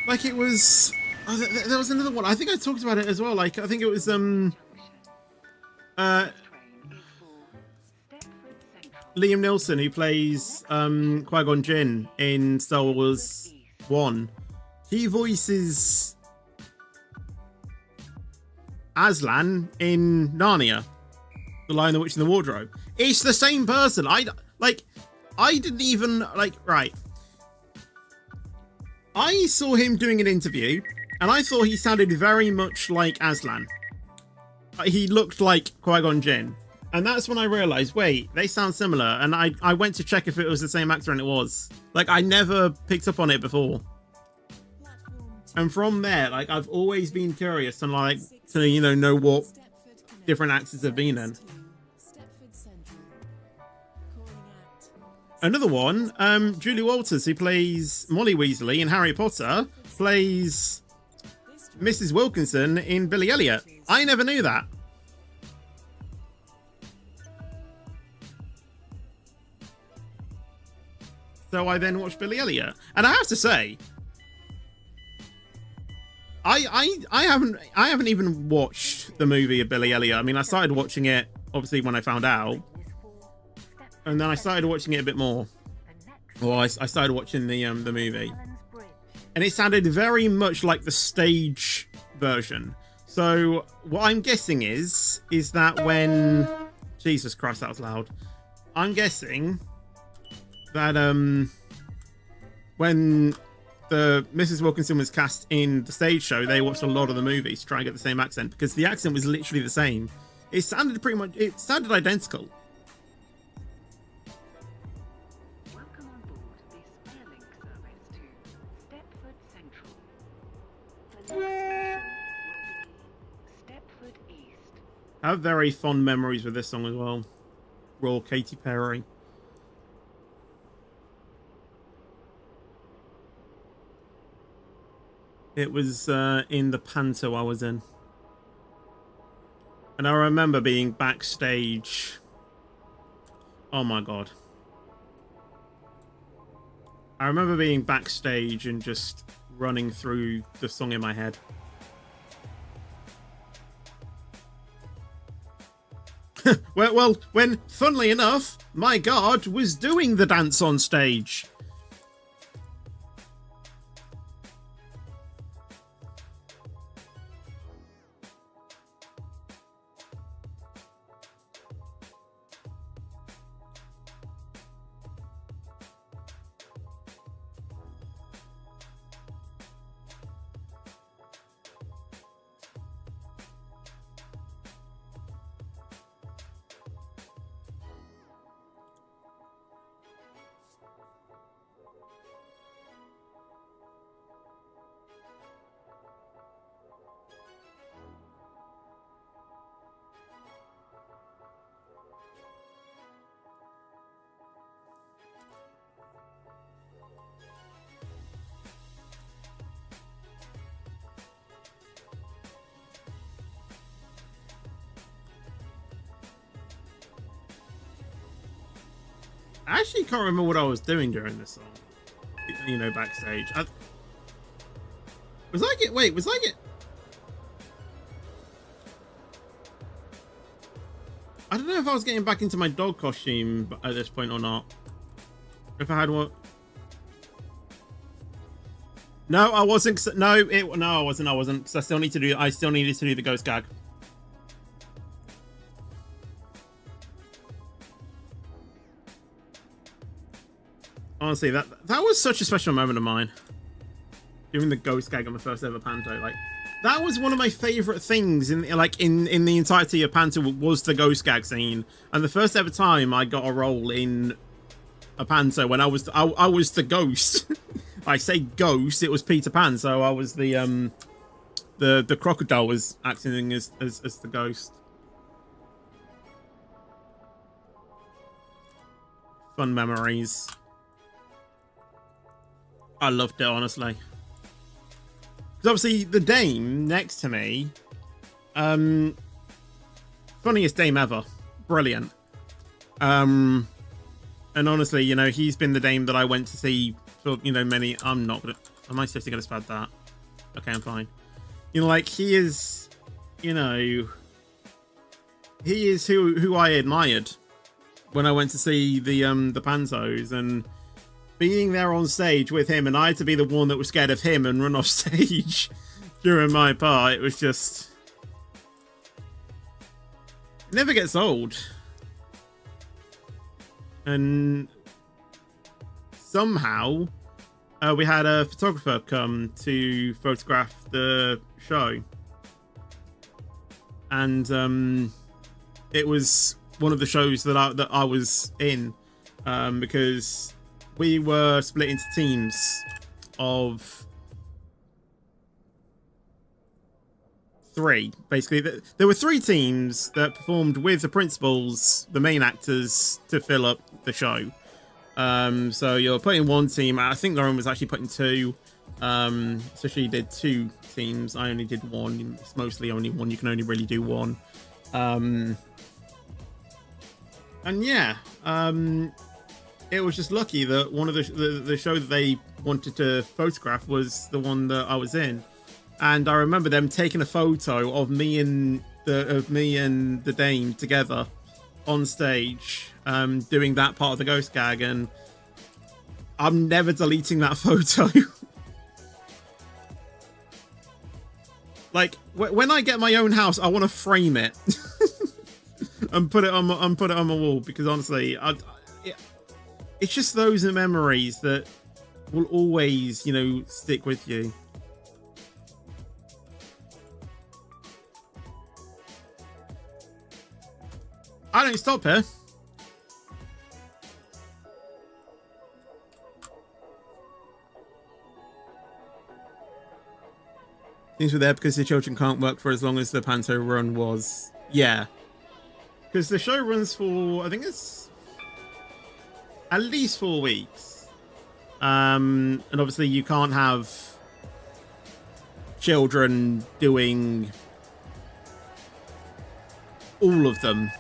Speaker 2: Like it was, oh, there was another one. I think I talked about it as well. Like I think it was Liam Neeson, who plays Qui-Gon Jinn in Star Wars 1. He voices Aslan in Narnia, The Lion, the Witch, and the Wardrobe. It's the same person. I didn't even, like, right. I saw him doing an interview, and I thought he sounded very much like Aslan. He looked like Qui-Gon Jinn. And that's when I realized, wait, they sound similar. And I went to check if it was the same actor, and it was. Like, I never picked up on it before. And from there, like, I've always been curious and, like, to, you know what different actors have been in. Another one, Julie Walters, who plays Molly Weasley in Harry Potter, plays Mrs. Wilkinson in Billy Elliot. I never knew that. So I then watched Billy Elliot, and I have to say, I haven't even watched the movie of Billy Elliot. I mean, I started watching it obviously when I found out, and then I started watching it a bit more. Well, I started watching the movie, and it sounded very much like the stage version. So what I'm guessing is that when, Jesus Christ, that was loud. I'm guessing that when the Mrs. Wilkinson was cast in the stage show, they watched a lot of the movies to try and get the same accent, because the accent was literally the same. It sounded pretty much, it sounded identical.
Speaker 3: Welcome on board this Airlink service to Stepford Central. The next station will be Stepford East.
Speaker 2: I have very fond memories with this song as well. Raw Katy Perry. It was in the Banter I was in. And I remember being backstage. Oh my god. I remember being backstage and just running through the song in my head. Well, when, funnily enough, my guard was doing the dance on stage. I actually can't remember what I was doing during this song. You know, backstage. Was I get? Wait, was I get? I don't know if I was getting back into my dog costume at this point or not. If I had what? No, I wasn't. No, I wasn't. I wasn't. Because I still need to do. I still needed to do the ghost gag. Honestly, that was such a special moment of mine. Doing the ghost gag on the first ever Panto, like that was one of my favorite things in the entirety of Panto was the ghost gag scene. And the first ever time I got a role in a Panto when I was the ghost. I say ghost, it was Peter Pan, so I was the crocodile was acting as the ghost. Fun memories. I loved it, honestly. Because obviously, the dame next to me, funniest dame ever. Brilliant. And honestly, you know, he's been the dame that I went to see for, you know, many... I'm not gonna... Am I seriously gonna spad that? Okay, I'm fine. You know, like, he is... You know... He is who I admired when I went to see the Pantos, and... being there on stage with him, and I had to be the one that was scared of him and run off stage during my part. It was just... It never gets old. And somehow we had a photographer come to photograph the show. And it was one of the shows that I was in, because... we were split into teams of 3. Basically, there were 3 teams that performed with the principals, the main actors, to fill up the show. So you're putting 1 team. I think Lauren was actually putting 2. So she did 2 teams. I only did 1. It's mostly only 1. You can only really do 1. And yeah. It was just lucky that one of the show that they wanted to photograph was the one that I was in, and I remember them taking a photo of me and the dame together on stage, doing that part of the ghost gag, and I'm never deleting that photo. Like when I get my own house, I want to frame it and put it on my wall, because honestly, it's just those memories that will always, you know, stick with you. I don't stop here. Things were there because the children can't work for as long as the Panto run was. Yeah. Because the show runs for, I think it's at least 4 weeks. And obviously you can't have children doing all of them.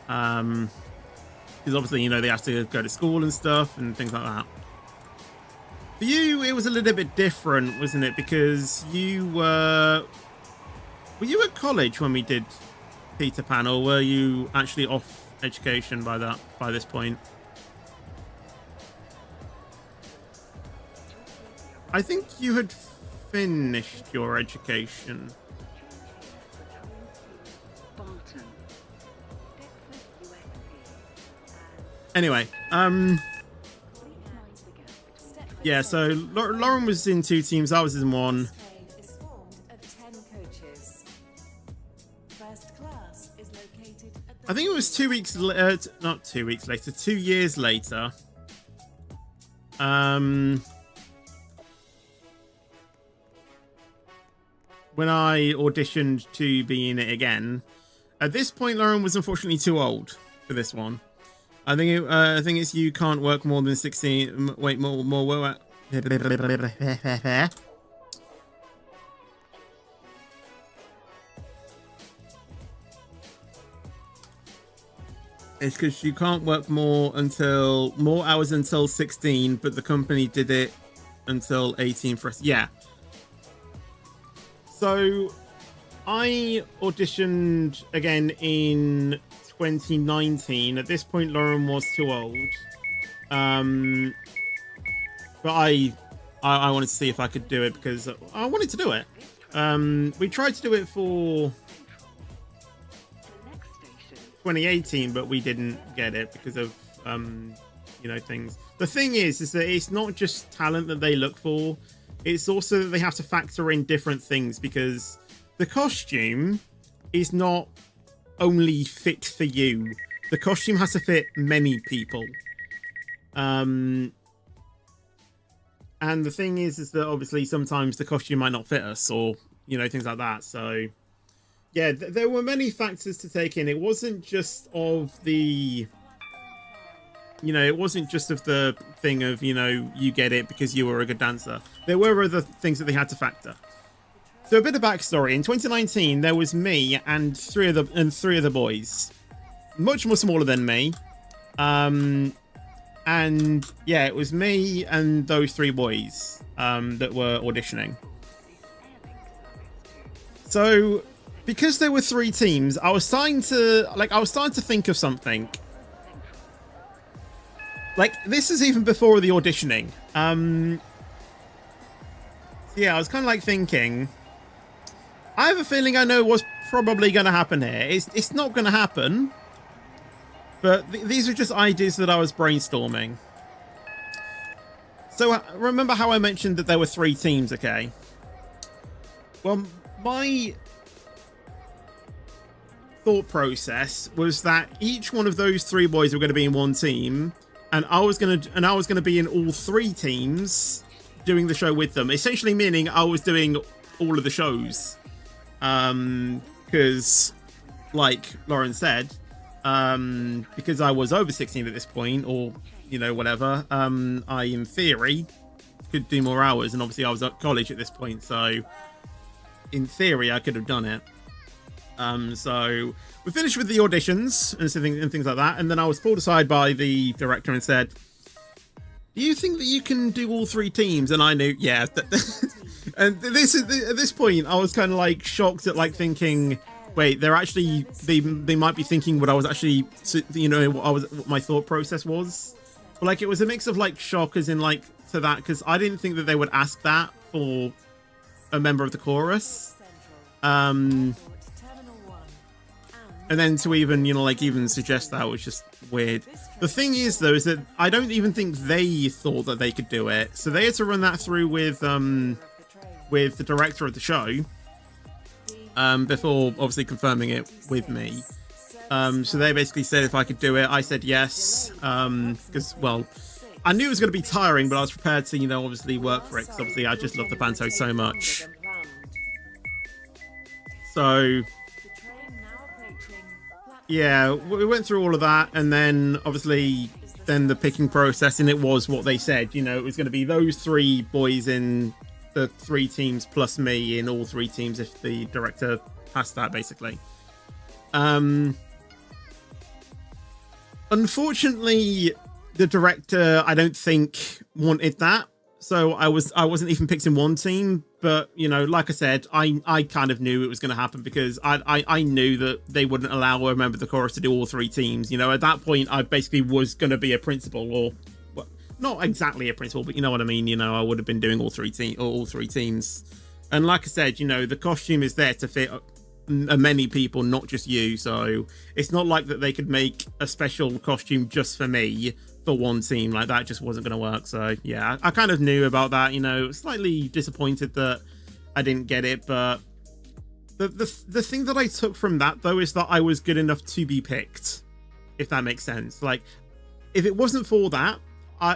Speaker 2: Because obviously, you know, they have to go to school and stuff and things like that. For you, it was a little bit different, wasn't it? Because you were you at college when we did Peter Pan, or were you actually off education by this point? I think you had finished your education.
Speaker 3: Barton.
Speaker 2: Anyway,
Speaker 3: Please mind the gap between
Speaker 2: yeah, so Lauren was in 2 teams, I was in 1.
Speaker 5: Train is formed of 10 coaches. First class is located at the
Speaker 2: I think it was 2 weeks not 2 weeks later, 2 years later. When I auditioned to be in it again. At this point, Lauren was unfortunately too old for this one. I think it's you can't work more than 16. Wait, more. It's because you can't work more hours until 16, but the company did it until 18 for us. Yeah. So I auditioned again in 2019. At this point, Lauren was too old. But I wanted to see if I could do it because I wanted to do it. We tried to do it for
Speaker 3: the next station.
Speaker 2: 2018, but we didn't get it because of things. The thing is that it's not just talent that they look for. It's also that they have to factor in different things because the costume is not only fit for you. The costume has to fit many people. And the thing is that obviously sometimes the costume might not fit us or, things like that. So, yeah, there were many factors to take in. It wasn't just of the... it wasn't just of the thing of, you get it because you were a good dancer. There were other things that they had to factor. So a bit of backstory. In 2019, there was me and three of the boys. Much more smaller than me. And yeah, it was me and those 3 boys that were auditioning. So because there were 3 teams, I was starting to think of something. Like, this is even before the auditioning. So yeah, I was kind of like thinking, I have a feeling I know what's probably going to happen here. It's not going to happen, but these are just ideas that I was brainstorming. So remember how I mentioned that there were 3 teams, okay? Well, my thought process was that each one of those 3 boys were going to be in one team. And I was gonna be in all 3 teams doing the show with them. Essentially meaning I was doing all of the shows. Because, like Lauren said, because I was over 16 at this point, or whatever, I in theory could do more hours, and obviously I was at college at this point, so in theory I could have done it. So we finished with the auditions and things like that, and then I was pulled aside by the director and said, "Do you think that you can do all 3 teams?" And I knew, yeah. And at this point, I was kind of like shocked at like thinking, wait, they might be thinking what I was actually, what my thought process was. But like it was a mix of like shock as in like to that, because I didn't think that they would ask that for a member of the chorus. And then to even, even suggest that was just weird. The thing is, though, is that I don't even think they thought that they could do it. So they had to run that through with the director of the show before obviously confirming it with me. So they basically said if I could do it. I said yes. Because, well, I knew it was going to be tiring, but I was prepared to, obviously work for it. Because obviously I just love the Banter so much. So... yeah, we went through all of that, and then obviously the picking process, and it was what they said. It was going to be those 3 boys in the 3 teams plus me in all 3 teams if the director passed that, basically. Unfortunately, the director, I don't think, wanted that. So I wasn't even picked in one team, but you know, like I said, I kind of knew it was going to happen because I knew that they wouldn't allow a member of the chorus to do all three teams. You know, at that point, I basically was going to be a principal, or well, not exactly a principal, but you know what I mean. You know, I would have been doing all three teams. And like I said, you know, the costume is there to fit many people, not just you. So it's not like that they could make a special costume just for me for one team. Like that just wasn't going to work. So yeah, I kind of knew about that. You know, slightly disappointed that I didn't get it, but the thing that I took from that though is that I was good enough to be picked, if that makes sense. Like if it wasn't for that,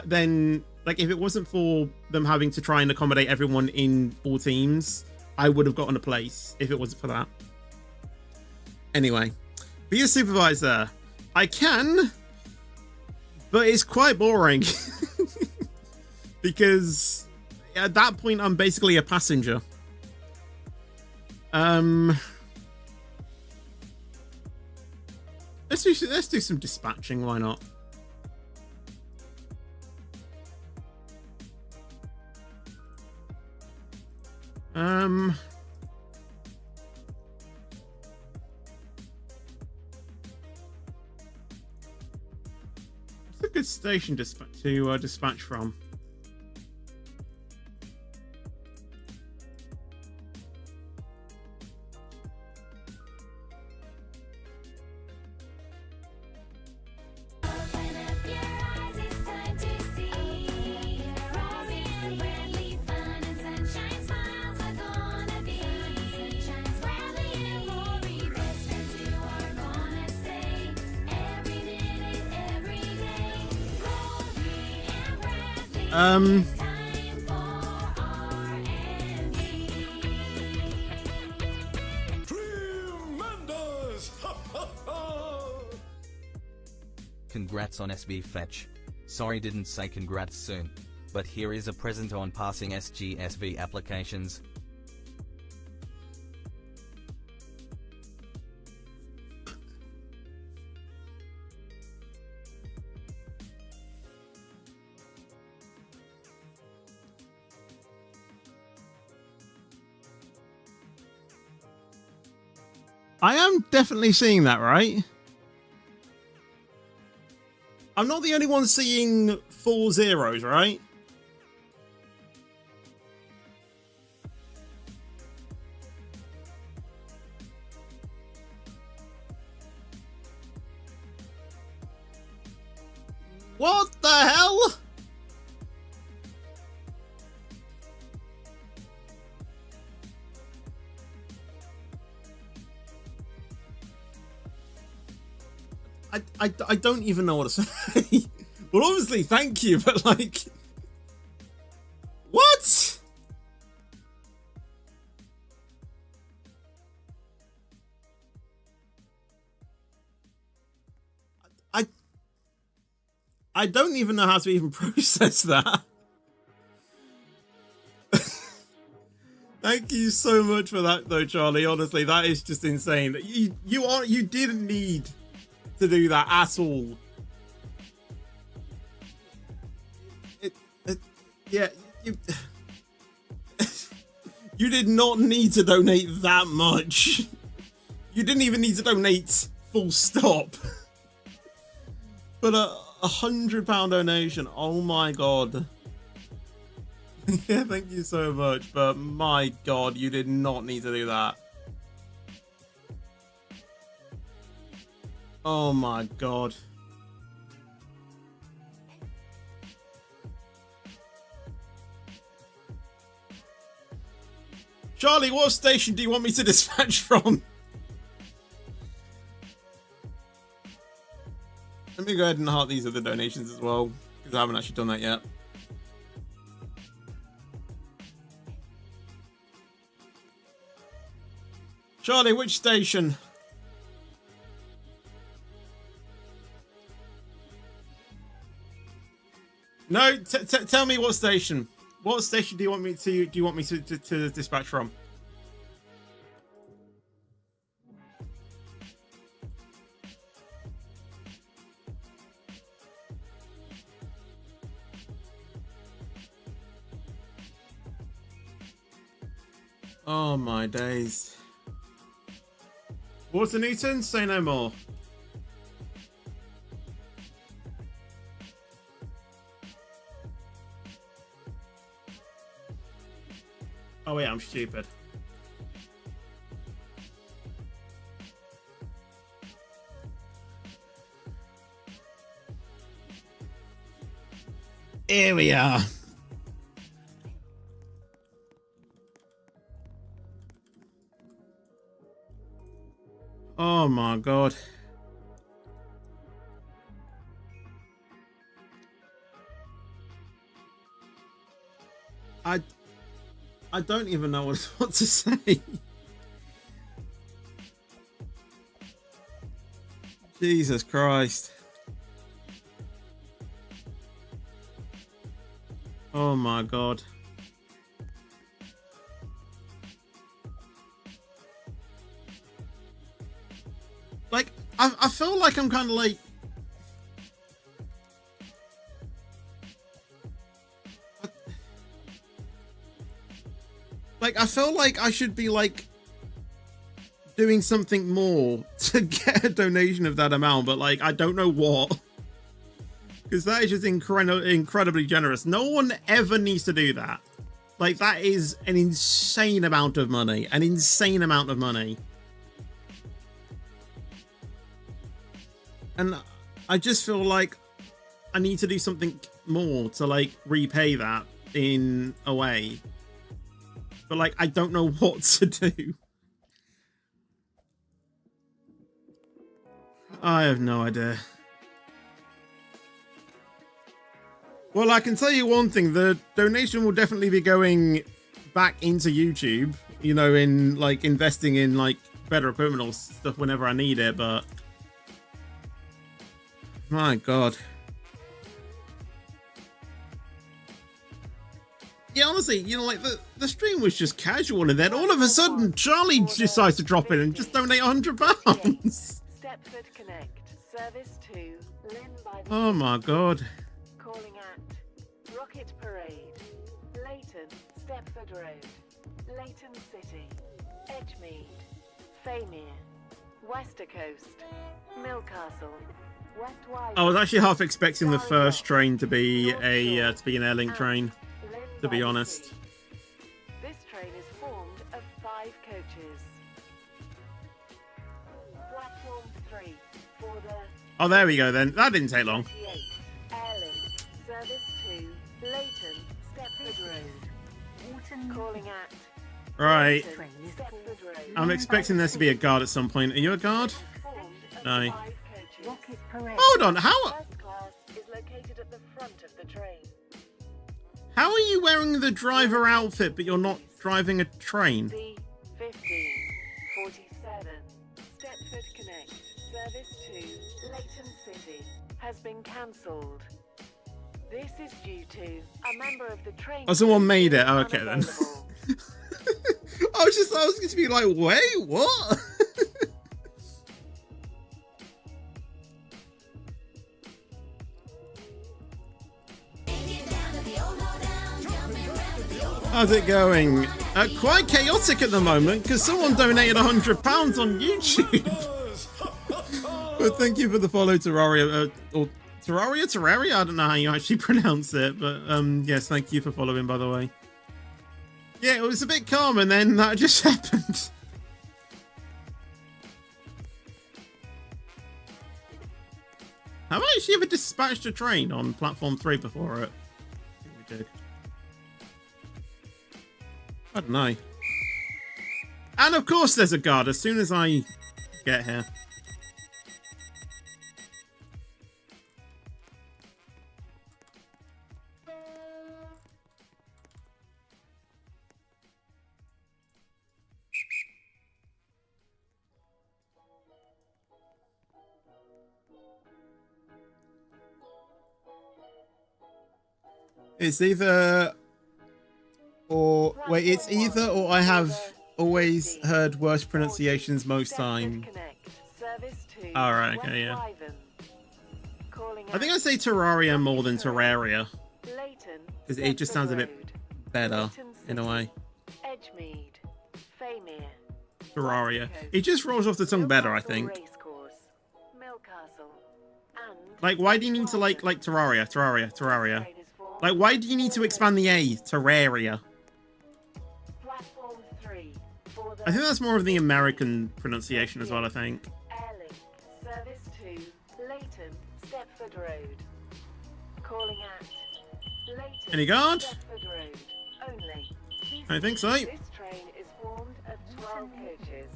Speaker 2: then like if it wasn't for them having to try and accommodate everyone in all teams, I would have gotten a place if it wasn't for that. Anyway, be a supervisor. I can, but it's quite boring because at that point I'm basically a passenger. Let's do some dispatching. Why not? What's a good station to dispatch from?
Speaker 1: Open up your eyes, it's time to see. Roses and friendly fun and sunshine smiles are gonna be. Sunshine's rally and glory, best friends who are gonna stay. Every minute, every day. Rory and Bradley, it's time for R&B.
Speaker 6: Tremendous! Ha ha ha!
Speaker 7: Congrats on SB Fetch. Sorry didn't say congrats soon. But here is a present on passing SGSV applications.
Speaker 2: I am definitely seeing that, right? I'm not the only one seeing full zeros, right? What the hell? I don't even know what to say. Well, obviously, thank you, but like, what? I don't even know how to even process that. Thank you so much for that, though, Charlie. Honestly, that is just insane. You didn't need to do that at all. Yeah, you did not need to donate that much. You didn't even need to donate full stop. But a £100 donation, oh my god. Yeah, thank you so much, but my god, you did not need to do that. Oh my god. Charlie, what station do you want me to dispatch from? Let me go ahead and heart these other donations as well, because I haven't actually done that yet. Charlie, which station? No, tell me what station. What station do you want me to dispatch from? Oh my days. Water Newton, say no more. Oh wait, I'm stupid. Here we are. Oh my god. I don't even know what to say. Jesus Christ. Oh my god. Like, I feel like I'm kind of like... Like, I feel like I should be, like, doing something more to get a donation of that amount, but, like, I don't know what. Because that is just incredibly generous. No one ever needs to do that. Like, that is an insane amount of money. An insane amount of money. And I just feel like I need to do something more to, like, repay that in a way. But, like, I don't know what to do. I have no idea. Well, I can tell you one thing. The donation will definitely be going back into YouTube. You know, in, like, investing in, like, better equipment or stuff whenever I need it, but... My God. Yeah, honestly, you know, like, the stream was just casual, and then all of a sudden, Charlie decides to drop in and just donate £100.
Speaker 5: Stepford Connect, service to Lynn by the
Speaker 2: Oh my God.
Speaker 5: calling at Rocket Parade, Leighton, Stepford Road, Leighton City, Edgemead, Faymere, Westercoast, Millcastle, West Wyvern.
Speaker 2: I was actually half expecting the first train to be an Airlink train, to be honest.
Speaker 5: This train is formed of 5 coaches. Platform 3 for the
Speaker 2: Oh, there we go then. That didn't take long.
Speaker 5: 28 Airlink, service to Leighton, Stepford Road. Calling at
Speaker 2: Right.
Speaker 5: Leighton, Stepford Road.
Speaker 2: I'm expecting there to be a guard at some point. Are you a guard?
Speaker 5: Formed of
Speaker 2: No.
Speaker 5: 5 coaches.
Speaker 2: Hold on. How
Speaker 5: First class is located at the front of the train.
Speaker 2: are you wearing the driver outfit but you're not driving a train?
Speaker 5: B1547 Stepford Connect service to Leighton City has been cancelled. This is due to a member of the train.
Speaker 2: Oh, someone made it.
Speaker 5: crew
Speaker 2: Oh, okay then.
Speaker 5: unavailable.
Speaker 2: I was going to be like, wait, what? How's it going? Quite chaotic at the moment because someone donated £100 on YouTube. But thank you for the follow, Terraria, or Terraria. I don't know how you actually pronounce it, but yes, thank you for following, by the way. Yeah, it was a bit calm, and then that just happened. Have I actually ever dispatched a train on platform 3 before it? I think we did. I don't know. And of course there's a guard as soon as I get here. It's either... Or wait, it's either or I have always heard worse pronunciations most time. Alright, okay, yeah. I think I say Terraria more than Terraria. Because it just sounds a bit better in a way.
Speaker 5: Edgemead,
Speaker 2: Terraria. It just rolls off the tongue better, I think. Like, why do you need to like Terraria? Like, why do you need to expand the A? Terraria.
Speaker 5: Platform 3 for the
Speaker 2: I think that's more of the American pronunciation as well, I think.
Speaker 5: Airlink, service to Leighton, Stepford Road. Calling at Leighton,
Speaker 2: Any guard?
Speaker 5: Stepford Road only.
Speaker 2: I think so.
Speaker 5: This train is formed of 12 coaches.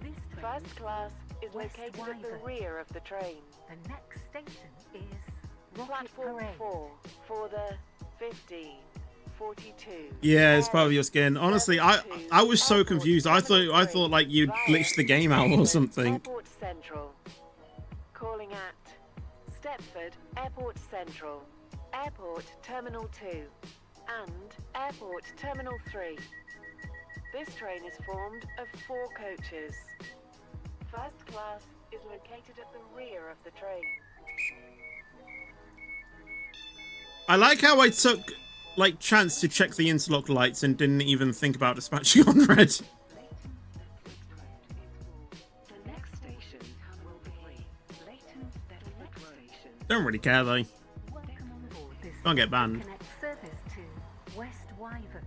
Speaker 3: This train
Speaker 5: First class is
Speaker 3: West
Speaker 5: located at the
Speaker 3: Wyvern.
Speaker 5: rear of the train.
Speaker 3: The next station is Rocket
Speaker 5: Platform
Speaker 3: Parade.
Speaker 5: 4 for the 1542.
Speaker 2: Yeah, it's part of your skin. Honestly, I was so confused. I thought like you'd glitched the game out or something.
Speaker 5: Airport Central. Calling at Stepford Airport Central, Airport Terminal 2, and Airport Terminal 3. This train is formed of 4 coaches. First class is located at the rear of the train.
Speaker 2: I like how I took like chance to check the interlock lights and didn't even think about dispatching on red.
Speaker 3: The next station will be Leighton Stepford Station.
Speaker 2: Don't really care though.
Speaker 3: Welcome on board this
Speaker 2: Can't get banned.
Speaker 3: connect service to West Wyvern.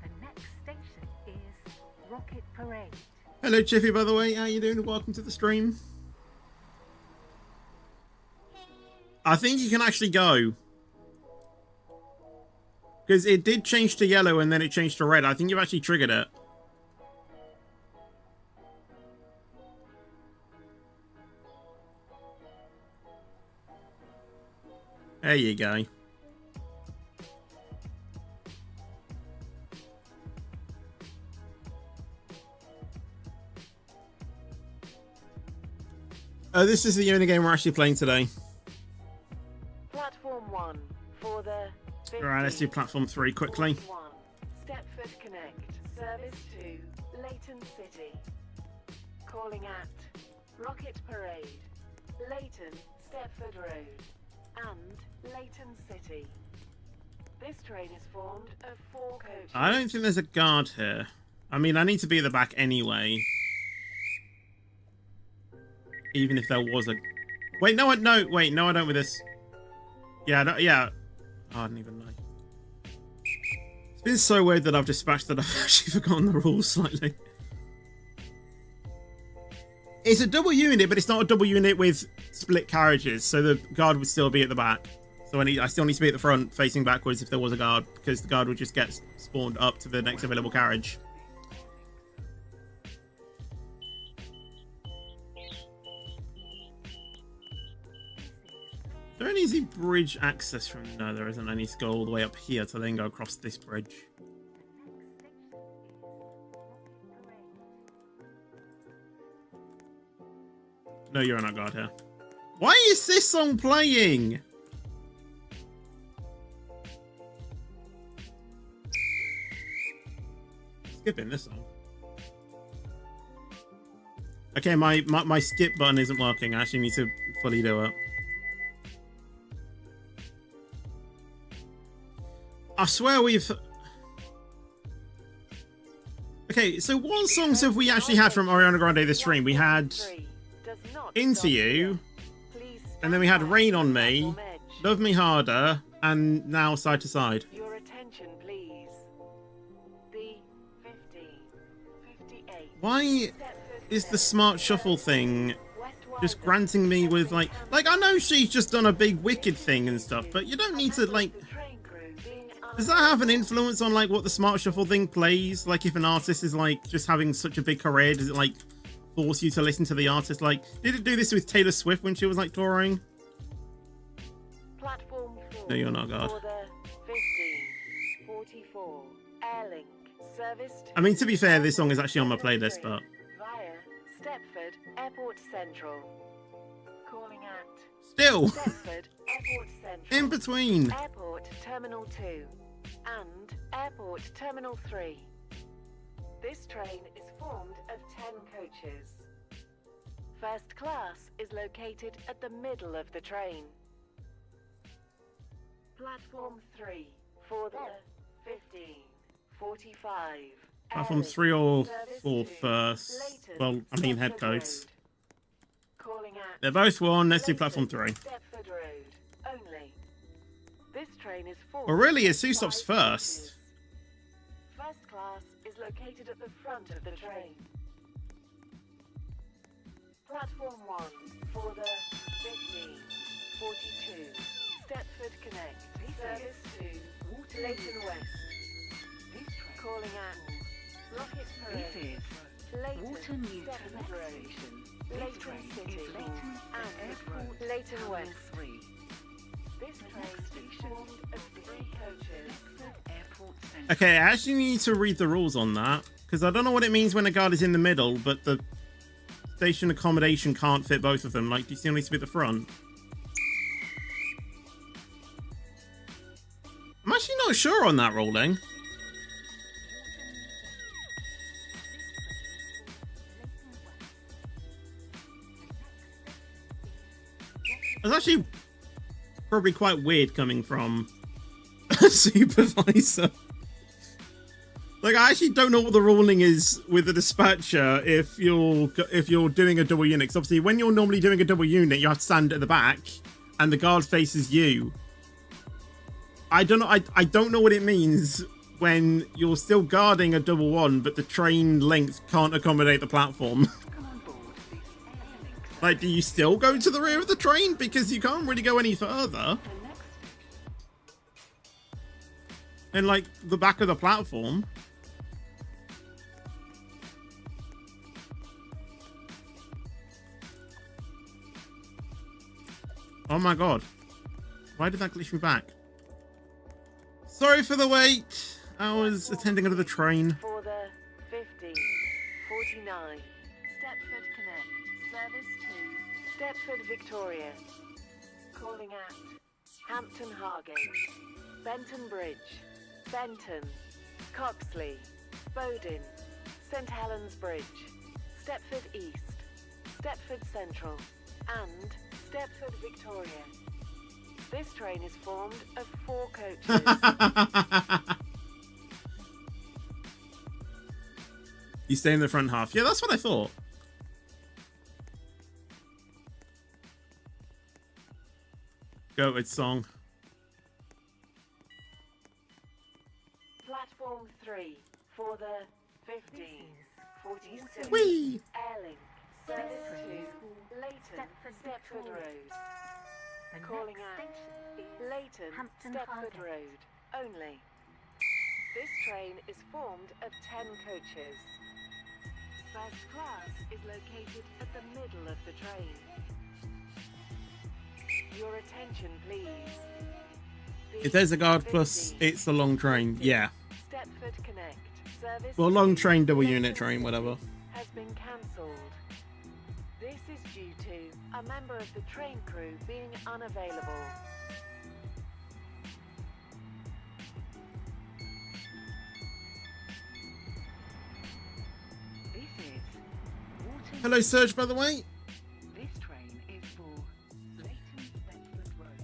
Speaker 3: The next station is Rocket Parade.
Speaker 2: Hello Chiffy, by the way. How you doing? Welcome to the stream. I think you can actually go. Because it did change to yellow and then it changed to red. I think you've actually triggered it. There you go. This is the only game we're actually playing today.
Speaker 5: Platform 1 for the
Speaker 2: Alright, let's do platform 3 quickly.
Speaker 5: 1. Stepford Connect, service to Leighton City. Calling at Rocket Parade, Leighton, Stepford Road, and Leighton City. This train is formed of 4 coaches.
Speaker 2: I don't think there's a guard here. I mean, I need to be at the back anyway. Even if there was a... Wait, no, wait, no, I don't with this. Yeah, yeah. Oh, I didn't even know. It's been so weird that I've dispatched that I've actually forgotten the rules slightly. It's a double unit, but it's not a double unit with split carriages, so the guard would still be at the back. So I still need to be at the front, facing backwards if there was a guard, because the guard would just get spawned up to the next available carriage. Is there an easy bridge access from... No, there isn't. I need to go all the way up here to then go across this bridge. No, you're not guard here. Why is this song playing? Skipping this song. Okay, my skip button isn't working. I actually need to fully do it. I swear we've... Okay, so what songs have we actually had from Ariana Grande this stream? We had Into You, and then we had Rain on Me, Love Me Harder, and now Side to Side.
Speaker 5: Your attention, please. The 58.
Speaker 2: Why is the smart shuffle thing just granting me with like I know she's just done a big Wicked thing and stuff, but you don't need to like... Does that have an influence on like what the smart shuffle thing plays? Like if an artist is like just having such a big career, does it like force you to listen to the artist? Like, did it do this with Taylor Swift when she was like touring?
Speaker 5: Platform 4
Speaker 2: No, you're not, God.
Speaker 5: for the 1544 Airlink service to...
Speaker 2: I mean, to be fair, this song is actually on my playlist, but...
Speaker 5: Via Stepford Airport Central. Calling at
Speaker 2: Still!
Speaker 5: Stepford Airport Central.
Speaker 2: In between!
Speaker 5: Airport Terminal 2 and Airport Terminal 3. This train is formed of 10 coaches. First class is located at the middle of the train. Platform 3 for the 1545
Speaker 2: Platform
Speaker 5: Airlink,
Speaker 2: 3 or
Speaker 5: service
Speaker 2: 4
Speaker 5: to
Speaker 2: first.
Speaker 5: Leighton,
Speaker 2: Well, I mean head
Speaker 5: Stepford
Speaker 2: codes.
Speaker 5: Road. Calling at
Speaker 2: They're both 1. Let's do platform
Speaker 5: Leighton,
Speaker 2: 3.
Speaker 5: Stepford Road only. This train is full.
Speaker 2: Well, really, it's who stops first.
Speaker 5: First class is located at the front of the train. Platform 1 for the 1542 Stepford Connect. Service to Leighton West. Calling at Rocket
Speaker 3: This
Speaker 5: Parade.
Speaker 3: is
Speaker 5: Leighton,
Speaker 3: Watermead
Speaker 5: Stepford Road.
Speaker 3: Station.
Speaker 5: Leighton
Speaker 3: This train
Speaker 5: City
Speaker 3: is Leighton
Speaker 5: and
Speaker 3: Airport
Speaker 5: Leighton
Speaker 3: Terminal
Speaker 5: West.
Speaker 3: 3.
Speaker 5: This train is
Speaker 3: station
Speaker 5: formed of 3 coaches.
Speaker 3: Airport Central.
Speaker 2: Okay, I actually need to read the rules on that. Because I don't know what it means when a guard is in the middle, but the station accommodation can't fit both of them. Like, do you still need to be at the front? I'm actually not sure on that ruling. It's actually probably quite weird coming from a supervisor. Like, I actually don't know what the ruling is with the dispatcher if you're doing a double unit. 'Cause obviously, when you're normally doing a double unit, you have to stand at the back, and the guard faces you. I don't know. I don't know what it means when you're still guarding a double one, but the train length can't accommodate the platform.
Speaker 3: Come on board this Airlink
Speaker 2: Like, do you still go to the rear of the train because you can't really go any further?
Speaker 3: The next
Speaker 2: In like the back of the platform. Oh my god. Why did that glitch me back? Sorry for the wait. I was attending another train.
Speaker 5: For the 1549 Stepford Connect. Service to Stepford Victoria. Calling at Hampton Hargate, Benton Bridge, Benton, Coxley, Bowden, St Helens Bridge, Stepford East, Stepford Central, and Stepford Victoria. This train is formed of 4 coaches.
Speaker 2: You stay in the front half. Yeah, that's what I thought. Goated song.
Speaker 5: Platform 3 for the 1546
Speaker 2: Whee!
Speaker 5: Airlink. Service to Leighton, Stepford Road. Calling at Leighton, Stepford Road only. This train is formed of 10 coaches. First class is located at the middle of the train. Your attention, please.
Speaker 2: If there's a guard plus, it's a long train. Yeah.
Speaker 5: Stepford Connect. Service
Speaker 2: Well, long
Speaker 5: to
Speaker 2: train, double
Speaker 5: Leighton
Speaker 2: unit train, whatever.
Speaker 5: has been cancelled. This is due to a member of the train crew being unavailable.
Speaker 3: This is Watermead.
Speaker 2: Hello, Serge, by the way.
Speaker 3: This train is for Leighton Stepford Road.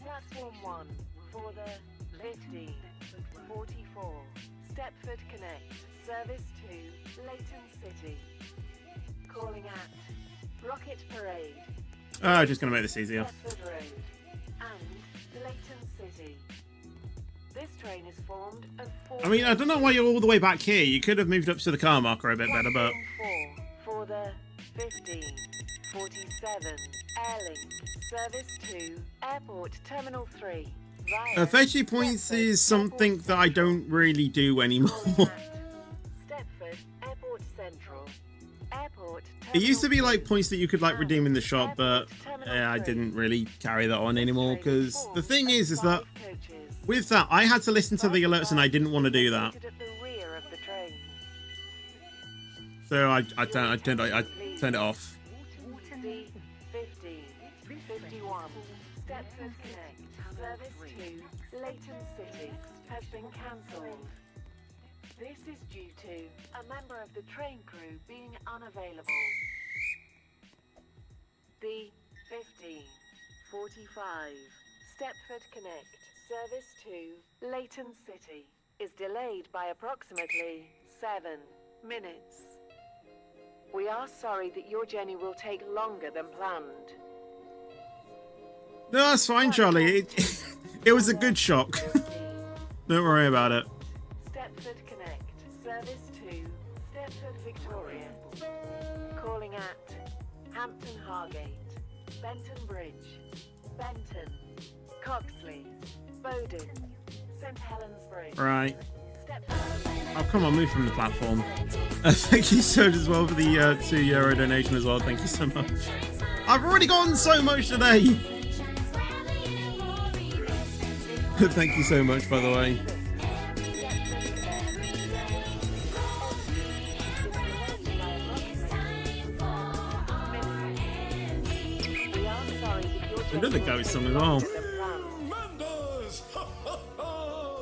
Speaker 5: Platform 1 for the 1544 Stepford Connect. Service to Leighton City. Calling at Rocket Parade,
Speaker 2: Oh, just gonna make this easier.
Speaker 5: Stepford Road, and Leighton City. This train is formed of 4.
Speaker 2: I mean, I don't know why you're all the way back here. You could have moved up to the car marker a bit better, but...
Speaker 5: Platform 4 for the 1547 Airlink. Service to Airport Terminal 3. Via
Speaker 2: 30 points
Speaker 5: Stepford
Speaker 2: is something
Speaker 5: Airport
Speaker 2: that I don't really do anymore.
Speaker 5: Calling at Stepford Airport Central. Airport
Speaker 2: It used to be
Speaker 5: Terminal
Speaker 2: like
Speaker 5: 3.
Speaker 2: points that you could like redeem in the shop, but I didn't really carry that on anymore because the thing is that with that, I had to listen to the alerts and I didn't want to do that.
Speaker 5: At the rear of the train.
Speaker 2: So I turned it off.
Speaker 5: D 1551 Stepford Connect. Service to Leighton City has been cancelled. This is due to a member of the train crew being unavailable. The 1545 Stepford Connect. Service to Leighton City is delayed by approximately 7 minutes. We are sorry that your journey will take longer than planned.
Speaker 2: No, that's fine, Charlie. It was a good shock. Don't worry about it.
Speaker 5: Stepford Connect, service to Stepford Victoria. Calling at Hampton Hargate, Benton Bridge, Benton, Coxley, Bowden, St Helens Bridge.
Speaker 2: Right.
Speaker 5: Stepford.
Speaker 2: Oh, come on, move from the platform. Thank you so much as well for the €2 donation as well. Thank you so much. I've already gotten so much today. Thank you so much, by the way. Another ghost song as well.
Speaker 6: Tremendous! Ha, ha, ha.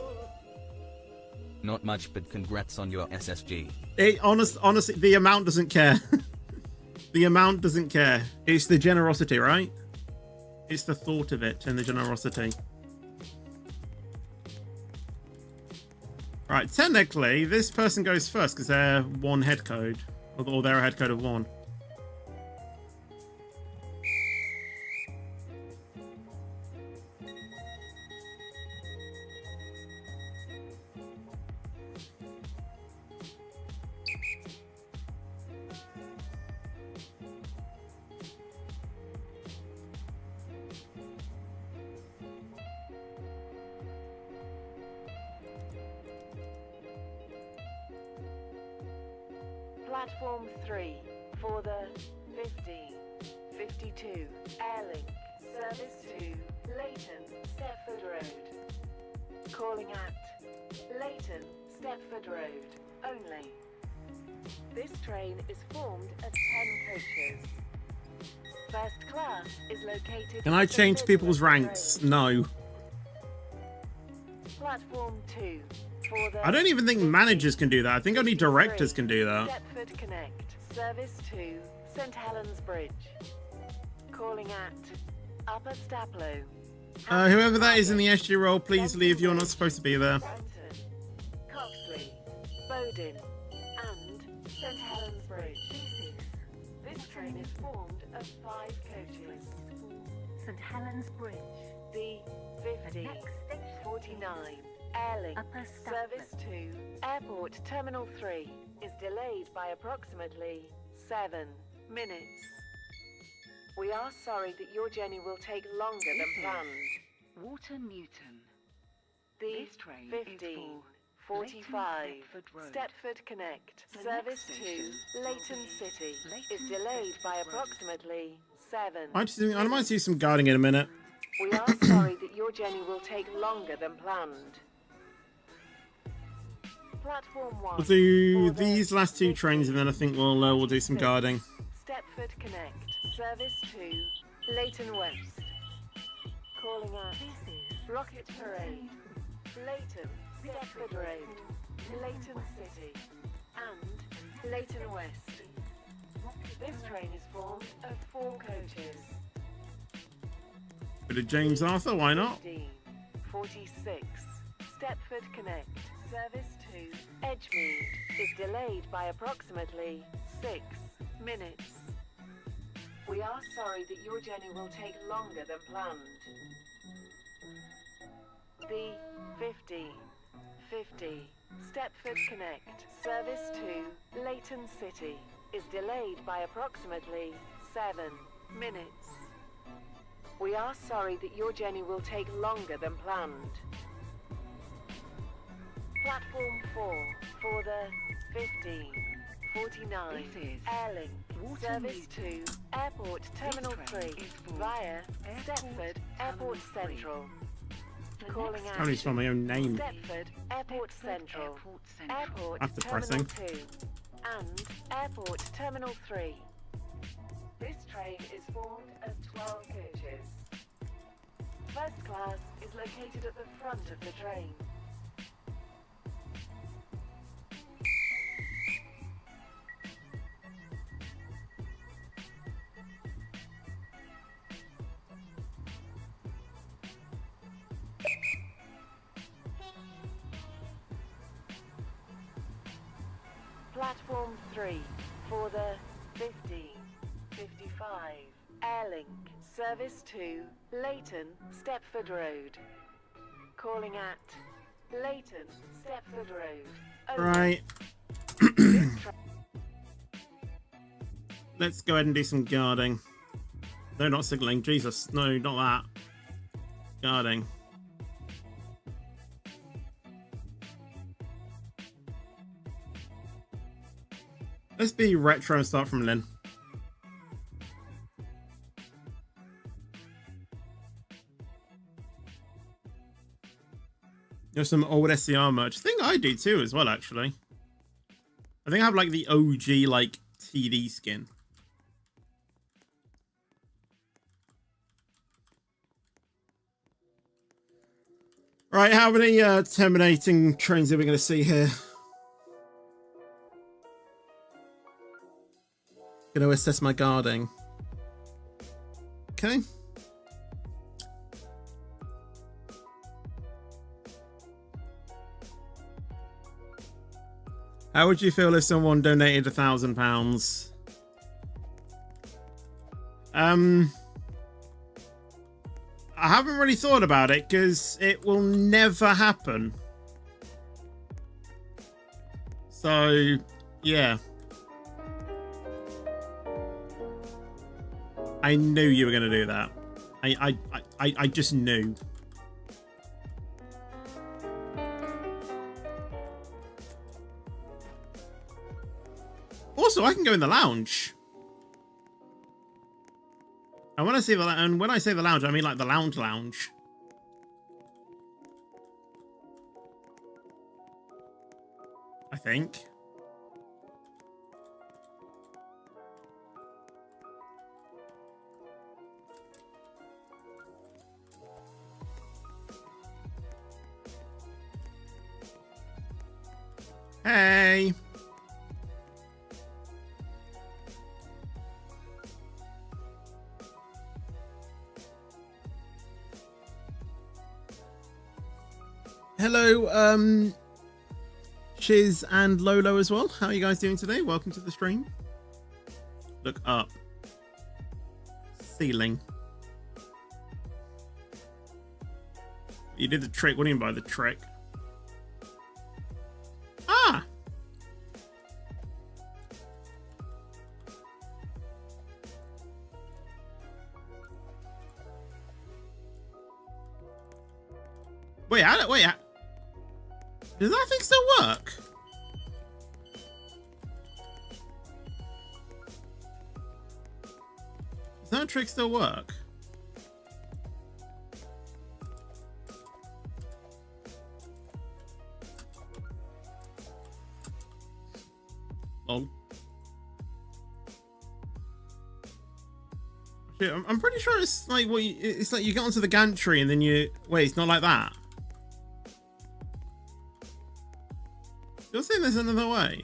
Speaker 7: Not much, but congrats on your SSG.
Speaker 2: Honestly, the amount doesn't care. The amount doesn't care. It's the generosity, right? It's the thought of it and the generosity. Right, technically, this person goes first because they're one head code. Or they're a head code of 1.
Speaker 5: Platform 3 for the 1552 Airlink service to Leighton, Stepford Road. Calling at Leighton, Stepford Road only. This train is formed of 10 coaches. First class is located.
Speaker 2: Can I
Speaker 5: at the
Speaker 2: change
Speaker 5: middle
Speaker 2: people's
Speaker 5: of the
Speaker 2: ranks?
Speaker 5: road.
Speaker 2: No.
Speaker 5: Platform 2 for the
Speaker 2: I don't even think managers can do that. I think only directors can do that.
Speaker 5: Stepford Connect, service to St Helens Bridge. Calling at Upper Staplow.
Speaker 2: Whoever that is in the SG role, please leave. You're not supposed to be there.
Speaker 5: Benton, Coxley, Bowden, and St Helens Bridge. This train is formed of 5 coaches.
Speaker 8: St Helens Bridge.
Speaker 5: The 5049 Airlink
Speaker 8: Upper
Speaker 5: service to Airport Terminal 3 is delayed by approximately 7 minutes. We are sorry that your journey will take longer than planned.
Speaker 3: Water Newton.
Speaker 5: The
Speaker 3: This train is for
Speaker 5: 1545
Speaker 3: Leighton Stepford Road.
Speaker 5: Stepford Connect
Speaker 3: The
Speaker 5: service
Speaker 3: next
Speaker 5: to
Speaker 3: station will
Speaker 5: Leighton
Speaker 3: be
Speaker 5: City is
Speaker 3: Leighton
Speaker 5: delayed by
Speaker 3: Stepford Road.
Speaker 5: approximately 7
Speaker 2: I might do some guarding in a minute.
Speaker 5: We are sorry that your journey will take longer than planned. Platform 1.
Speaker 2: We'll do
Speaker 5: for the
Speaker 2: these last 2 trains and then I think we'll do some guarding.
Speaker 5: Stepford Connect, service to Leighton West. Calling at Rocket Parade, Leighton, Stepford Road, Leighton City, and Leighton West. This train is formed of 4 coaches.
Speaker 2: Bit of James Arthur, why not?
Speaker 5: 1546 Stepford Connect, service to Edgemead is delayed by approximately 6 minutes. We are sorry that your journey will take longer than planned. The 1550 Stepford Connect, service to Leighton City is delayed by approximately 7 minutes. We are sorry that your journey will take longer than planned. Platform 4 for the 1549
Speaker 3: This is
Speaker 5: Airlink
Speaker 3: Water
Speaker 5: service
Speaker 3: Newton.
Speaker 5: to Airport Terminal
Speaker 3: train
Speaker 5: 3
Speaker 3: is for
Speaker 5: via
Speaker 3: Airport
Speaker 5: Stepford
Speaker 3: Terminal
Speaker 5: Airport
Speaker 3: 3.
Speaker 5: Central.
Speaker 3: The
Speaker 5: Calling
Speaker 3: next
Speaker 2: I only spell my own name.
Speaker 5: Stepford Airport
Speaker 3: Stepford
Speaker 5: Central,
Speaker 3: Airport Central.
Speaker 5: Airport
Speaker 2: After
Speaker 5: Terminal
Speaker 2: pressing.
Speaker 5: 2 and Airport Terminal 3. This train is formed of 12 coaches. First class is located at the front of the train. 3 for the 1555 Airlink Service to Leighton, Stepford Road. Calling at Leighton, Stepford Road. Over.
Speaker 2: Right. Let's go ahead and do some guarding. No, not signaling. Jesus. No, not that. Guarding. Let's be retro and start from Lynn. There's some old SCR merch. I think I do too as well, actually. I think I have like the OG like TD skin. Right, how many terminating trains are we going to see here? Going to assess my guarding. Okay. How would you feel if someone donated £1,000? I haven't really thought about it because it will never happen. So, yeah. I knew you were going to do that. I just knew. Also, I can go in the lounge. And when I say the lounge, I mean like the lounge. I think. Hey. Hello, Chiz and Lolo as well. How are you guys doing today? Welcome to the stream. Look up. Ceiling. You did the trick. What do you mean by the trick? Ah! Wait, does that thing still work? Does that trick still work? Oh. I'm pretty sure it's like it's like you get onto the gantry and then you wait. It's not like that. You're saying there's another way.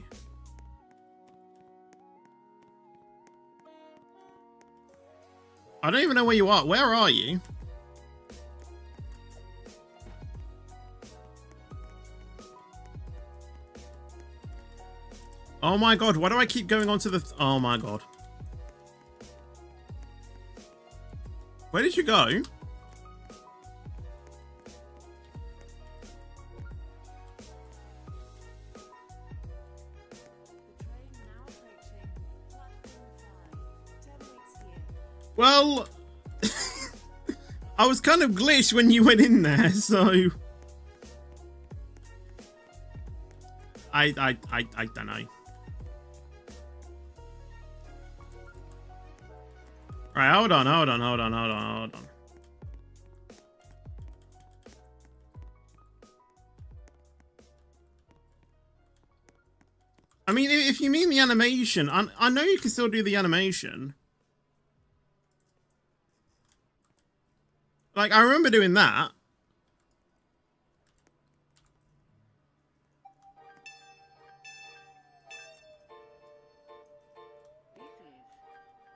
Speaker 2: I don't even know where you are. Where are you? Oh my god, why do I keep going onto the... Oh my god. Where did you go? Well, I was kind of glitched when you went in there, so I don't know. Right, hold on. I mean, if you mean the animation, I know you can still do the animation. Like, I remember doing that.
Speaker 3: This is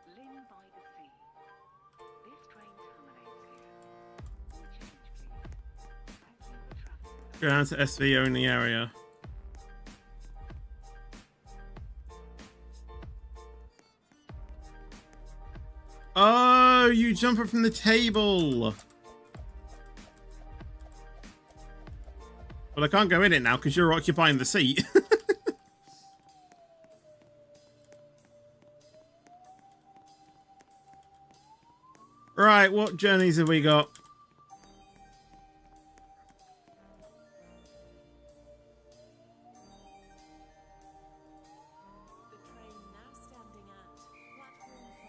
Speaker 3: Lynn by the Sea. This train terminates here. All change, please. Thank you for travelling.
Speaker 2: Go down to SV only area. you jump up from the table. Well, I can't go in it now because you're occupying the seat. Right, what journeys have we got?
Speaker 5: The train now standing at platform 5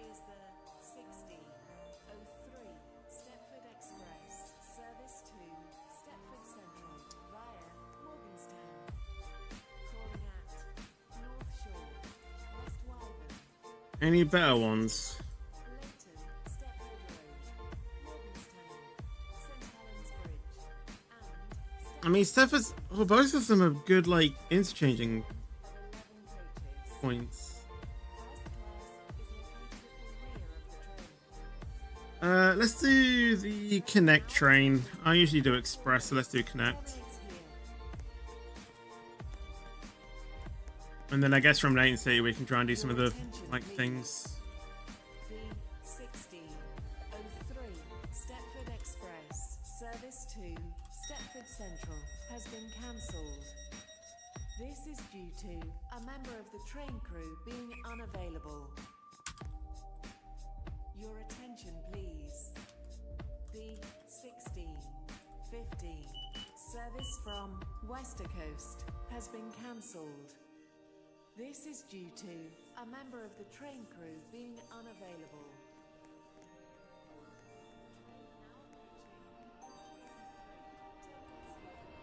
Speaker 5: is the 1603 Stepford Express, service to Stepford Central via Morganstown. Calling at North Shore, West Wyvern,
Speaker 2: Any better ones?
Speaker 5: Leighton, Stepford Road, Morganstown, St Helens Bridge, and
Speaker 2: I mean, Stepford's... Well, both of them are good, like, interchanging
Speaker 5: 11 coaches.
Speaker 2: points.
Speaker 5: First class is located at the rear of the train.
Speaker 2: Let's do the Connect train. I usually do Express, so let's do Connect.
Speaker 5: Terminates here.
Speaker 2: And then I guess from latency we can try and do some of the, like, things.
Speaker 5: The 1603 Stepford Express, service to Stepford Central, has been cancelled. This is due to a member of the train crew being unavailable. Your attention, please. The 1615 service from Westercoast has been cancelled. This is due to a member of the train crew being unavailable.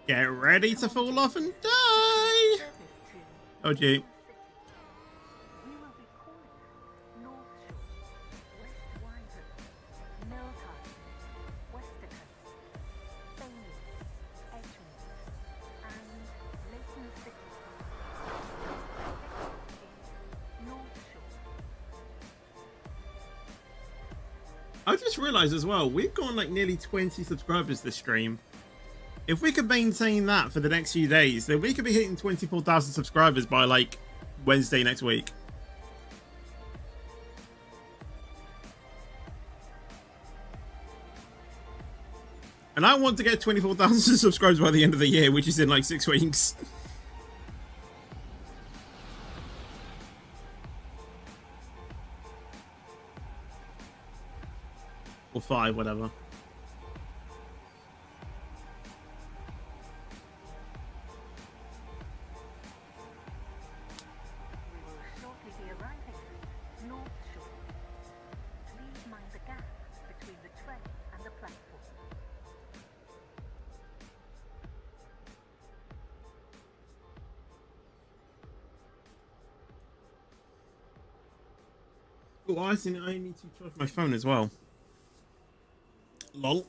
Speaker 2: Get ready to fall off and die! Oh gee.
Speaker 8: We will be calling North Shore, West Wyvern, Millhurst, Westercoast, Bailey, Edgemont, and Leighton City. North Shore.
Speaker 2: I just realized as well, we've gone like nearly 20 subscribers this stream. If we could maintain that for the next few days, then we could be hitting 24,000 subscribers by like Wednesday next week. And I want to get 24,000 subscribers by the end of the year, which is in like 6 weeks. Or 5, whatever.
Speaker 8: We will shortly be arriving at North Shore. Please mind the gap between the train and the platform.
Speaker 2: Oh, I think I need to charge my phone as well. Lol.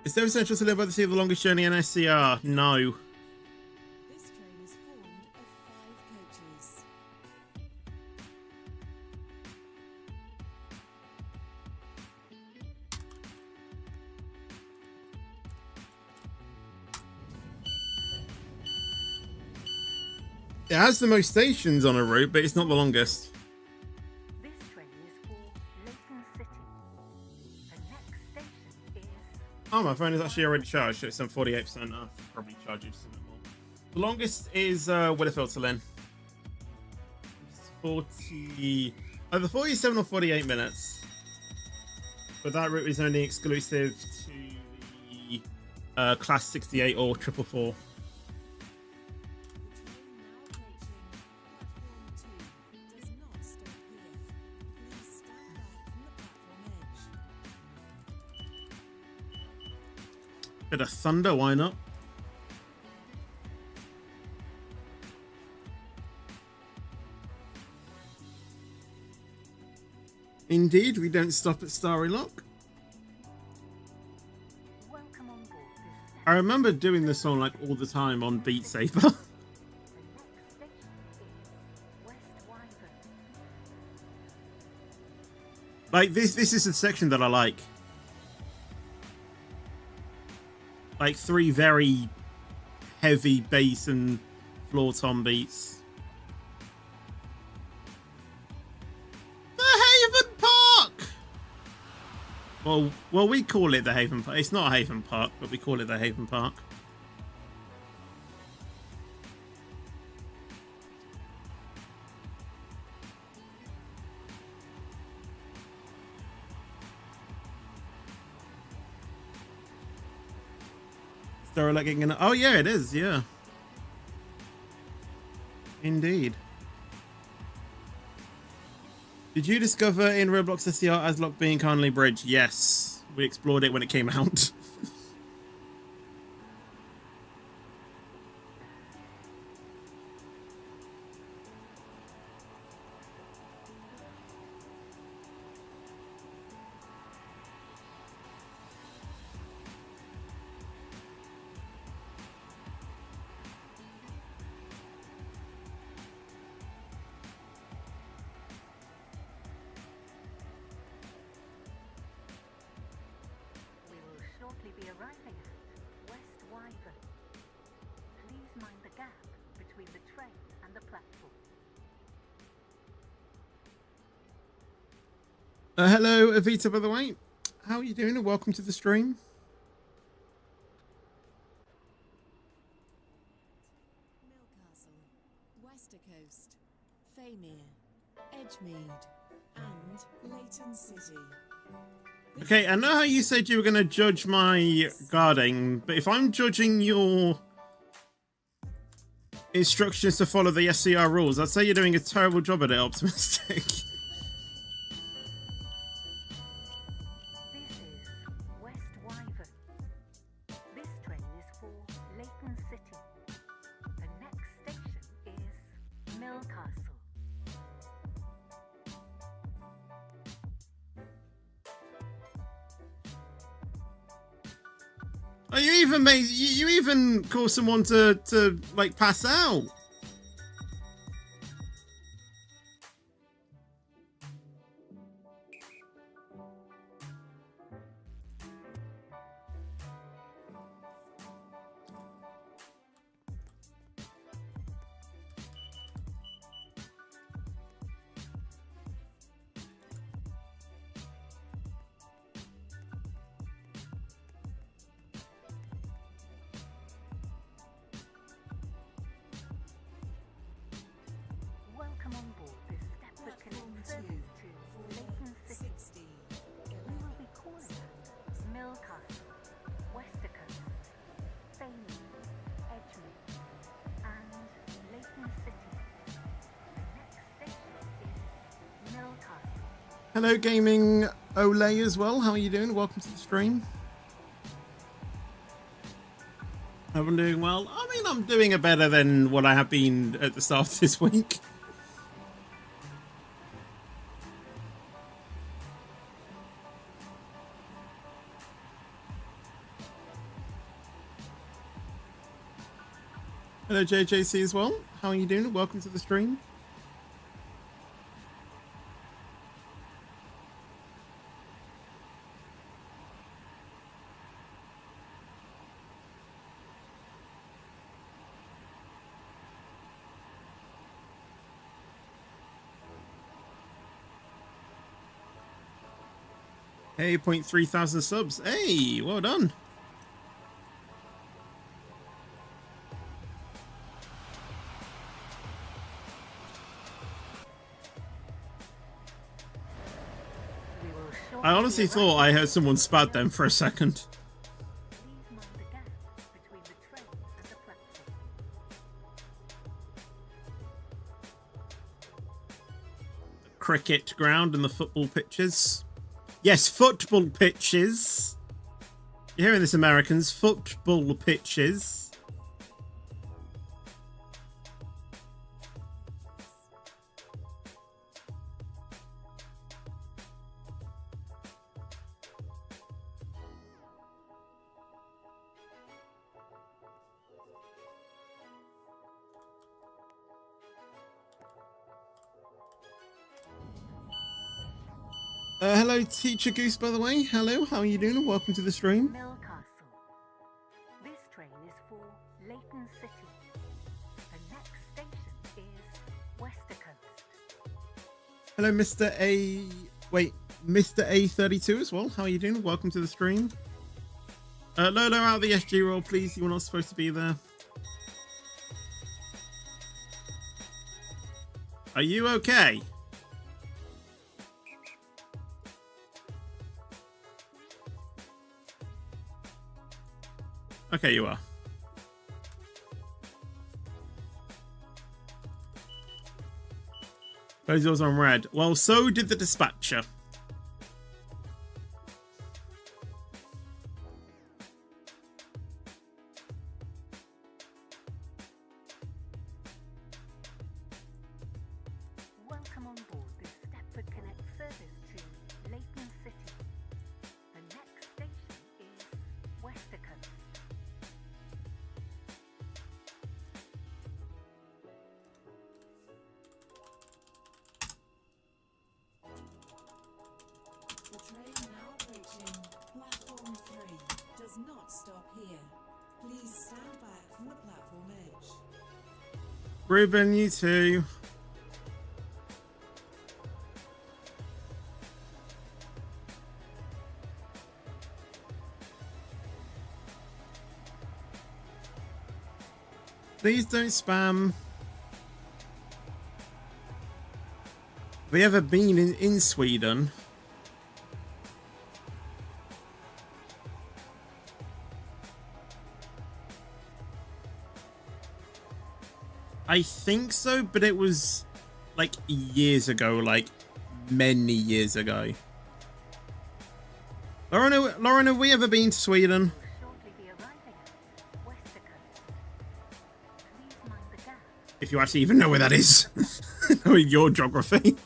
Speaker 2: Is there essential to live by the sea of the longest journey in SCR? No.
Speaker 5: This train is formed of 5 coaches.
Speaker 2: It has the most stations on a route, but it's not the longest.
Speaker 8: This train is for Leighton City. The next station is
Speaker 2: Oh, my phone is actually already charged, so it's on 48%. I'll probably charge it just a bit more. The longest is Willowfield to Lynn. It's 40... either 47 or 48 minutes. But that route is only exclusive to the Class 68 or 444.
Speaker 5: The train now approaching platform 2 does not stop here. Please stand back from the platform edge.
Speaker 2: Bit of thunder, why not? Indeed, we don't stop at Starry Lock.
Speaker 8: welcome on board this.
Speaker 2: I remember doing this song like all the time on Beat Saber.
Speaker 8: The next station is West Wyvern.
Speaker 2: Like this is the section that I like. Like 3 very heavy bass and floor tom beats. The Haven Well, we call it the Haven Park. It's not Haven Park, but we call it the Haven Park. Starlight getting an... Oh yeah, it is. Yeah, indeed. Did you discover in Roblox SCR Aslock being Carnley Bridge? Yes, we explored it when it came out.
Speaker 8: We will shortly be arriving at West Wyvern. Please mind the gap between the train and the platform.
Speaker 2: Hello, Avita, by the way. How are you doing? And welcome to the stream.
Speaker 5: Millcastle, Westercoast, Famere, Edgemead, and Leighton City.
Speaker 2: Okay, I know how you said you were going to judge my guarding, but if I'm judging your instructions to follow the SCR rules, I'd say you're doing a terrible job at it, Optimistic.
Speaker 8: This is West Wyvern. This train is for Leighton City. The next station is Millcastle.
Speaker 2: Oh, you even made you even caused someone to like pass out.
Speaker 8: Welcome on board this Stepford Connect service to Leighton City.
Speaker 5: 16,
Speaker 8: We will be calling at Millcastle, Westercoast, Famere, Edgemead, and Leighton City. The next station is Millcastle.
Speaker 2: Hello, Gaming Olay as well. How are you doing? Welcome to the stream. I'm doing well. I mean, I'm doing it better than what I have been at the start of this week. Hello, JJC as well. How are you doing? Welcome to the stream. Hey, 0.3,000 subs. Hey, well done.
Speaker 8: We will shortly
Speaker 2: I honestly
Speaker 8: be
Speaker 2: thought I
Speaker 8: arriving
Speaker 2: heard someone
Speaker 8: at
Speaker 2: spat them for a second.
Speaker 8: Please mind the gap between the train and the platform.
Speaker 2: Cricket ground and the football pitches. Yes, football pitches. You're hearing this, Americans. Football pitches. Hello, Teacher Goose, by the way. Hello, how are you doing? Welcome to the stream.
Speaker 8: Millcastle. This train is for Leighton City. The next station is Westercoast.
Speaker 2: Hello, Mr. A... Wait, Mr. A32 as well. How are you doing? Welcome to the stream. Lolo, out of the SG role, please. You were not supposed to be there. Are you okay? Okay, you are. Those yours on red. Well, so did the dispatcher.
Speaker 8: Welcome on board the Stepford Connect service to Leighton City. The next station is Westercote.
Speaker 5: The train now approaching platform 3 does not stop here. Please stand back from the platform edge.
Speaker 2: Ruben, you too. Please don't spam. Have we ever been in Sweden? I think so, but it was like years ago, like many years ago. Lauren, have we ever been to Sweden?
Speaker 8: Shortly be arriving at Westercote. Please mind the gap.
Speaker 2: If you actually even know where that is. Knowing your geography.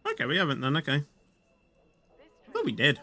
Speaker 2: Okay, we haven't then, okay. I thought we did.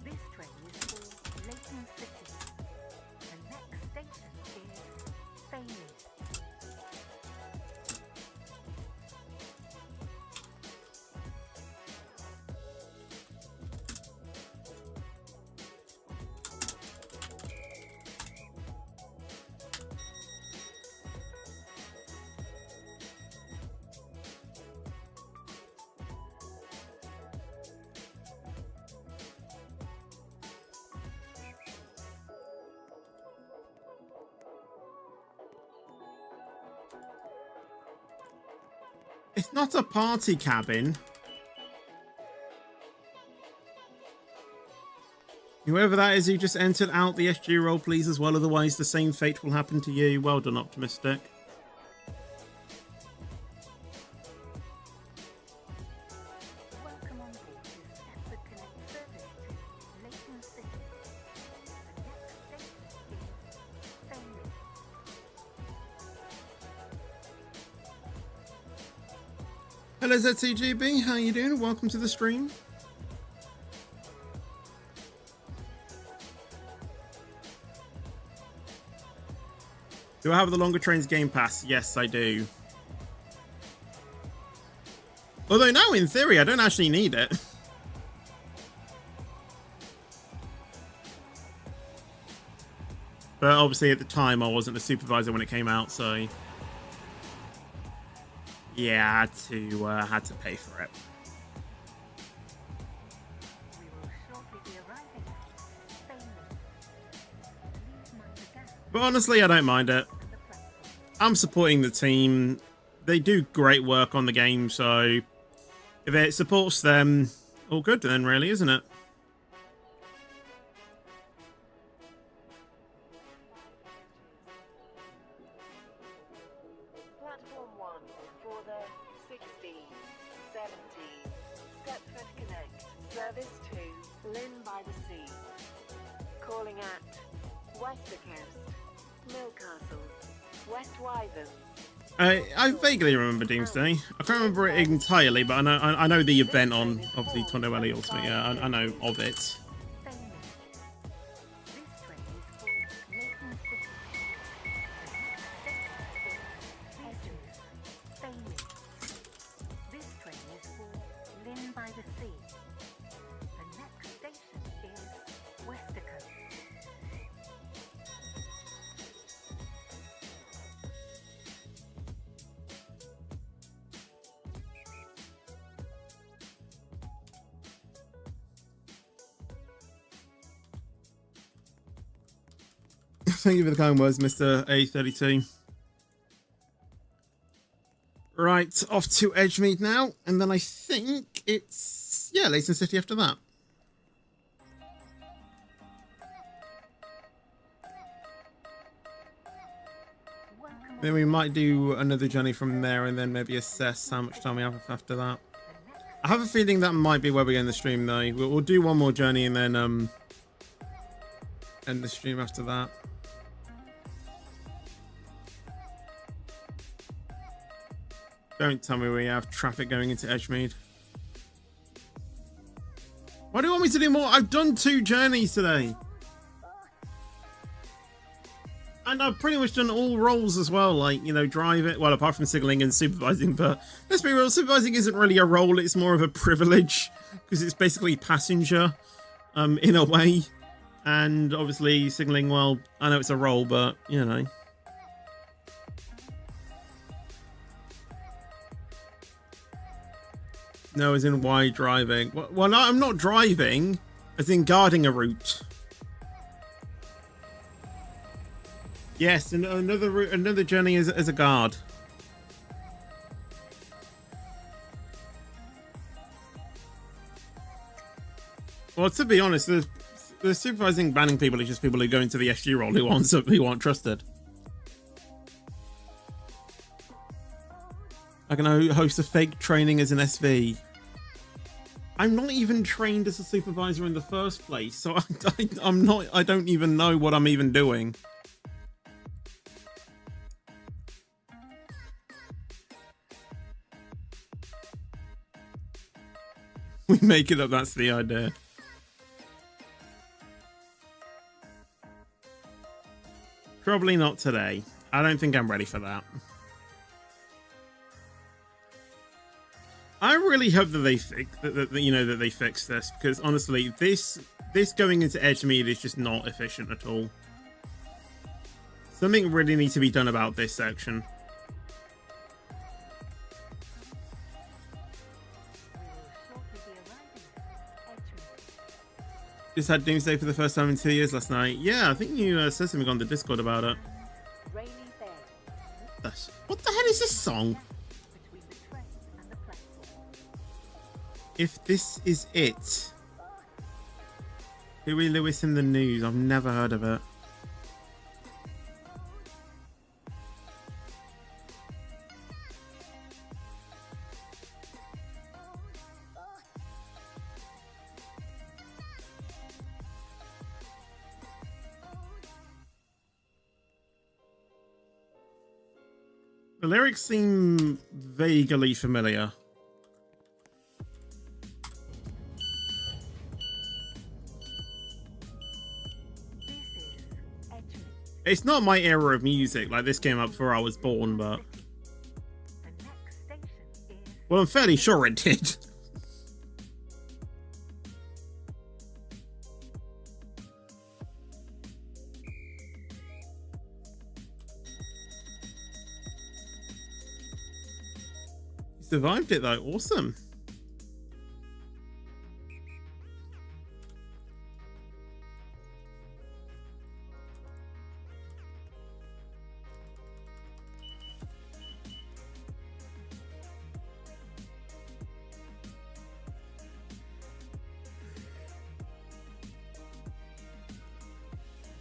Speaker 8: This train is for Leighton City. The next station is Fairlink.
Speaker 2: It's not a party cabin. Whoever that is who just entered out the SG role, please as well. Otherwise, the same fate will happen to you. Well done, Optimistic.
Speaker 8: Welcome on board the Stepford Connect service to Leighton City. The next station is Fairlink.
Speaker 2: Hello, ZCGB. How you doing? Welcome to the stream. Do I have the Longer Trains Game Pass? Yes, I do. Although now, in theory, I don't actually need it. But obviously, at the time, I wasn't a supervisor when it came out, so... Yeah, I had to pay for it.
Speaker 8: We will shortly be arriving at Fairlink. Please mind the gap
Speaker 2: But honestly, I don't mind it.
Speaker 8: on the platform.
Speaker 2: I'm supporting the team. They do great work on the game, so if it supports them, all good then, really, isn't it?
Speaker 3: Platform 1 for the 16, 17 Stepford Connect by the Sea. Calling at Westercoast, Millcastle, West Wyvern.
Speaker 2: I vaguely remember Doomsday. I can't remember it entirely, but I know the event on obviously Tondo Alley Ultimate. Yeah, I know of it.
Speaker 8: This train is for Lynn by the Sea. The next station is Westercoast.
Speaker 2: Thank you for the kind words, Mr. A32. Right, off to Edgemead now, and then I think it's, yeah, Leighton City after that. Then we might do another journey from there and then maybe assess how much time we have after that. I have a feeling that might be where we end the stream though. We'll do one more journey and then end the stream after that. Don't tell me we have traffic going into Edgemead. Why do you want me to do more? I've done 2 journeys today. And I've pretty much done all roles as well, like, you know, driving, well, apart from signaling and supervising, but let's be real, supervising isn't really a role, it's more of a privilege, because it's basically passenger, in a way. And obviously signaling, well, I know it's a role, but, you know. No, as in why driving? Well, no, I'm not driving, as in guarding a route. Yes, and another journey as a guard. Well, to be honest, the supervising banning people is just people who go into the SG role who aren't trusted. I can host a fake training as an SV. I'm not even trained as a supervisor in the first place, so I don't even know what I'm even doing. We make it up, that's the idea. Probably not today. I don't think I'm ready for that. I really hope that they fix this, because honestly, this going into Edgemead is just not efficient at all. Something really needs to be done about this section. Just had Doomsday for the first time in 2 years last night. Yeah, I think you said something on the Discord about it. What the hell is this song? If this is it. Huey Lewis in the News. I've never heard of it. The lyrics seem vaguely familiar. It's not my era of music, like this came up before I was born, but... Well, I'm fairly sure it did. You survived it though, awesome.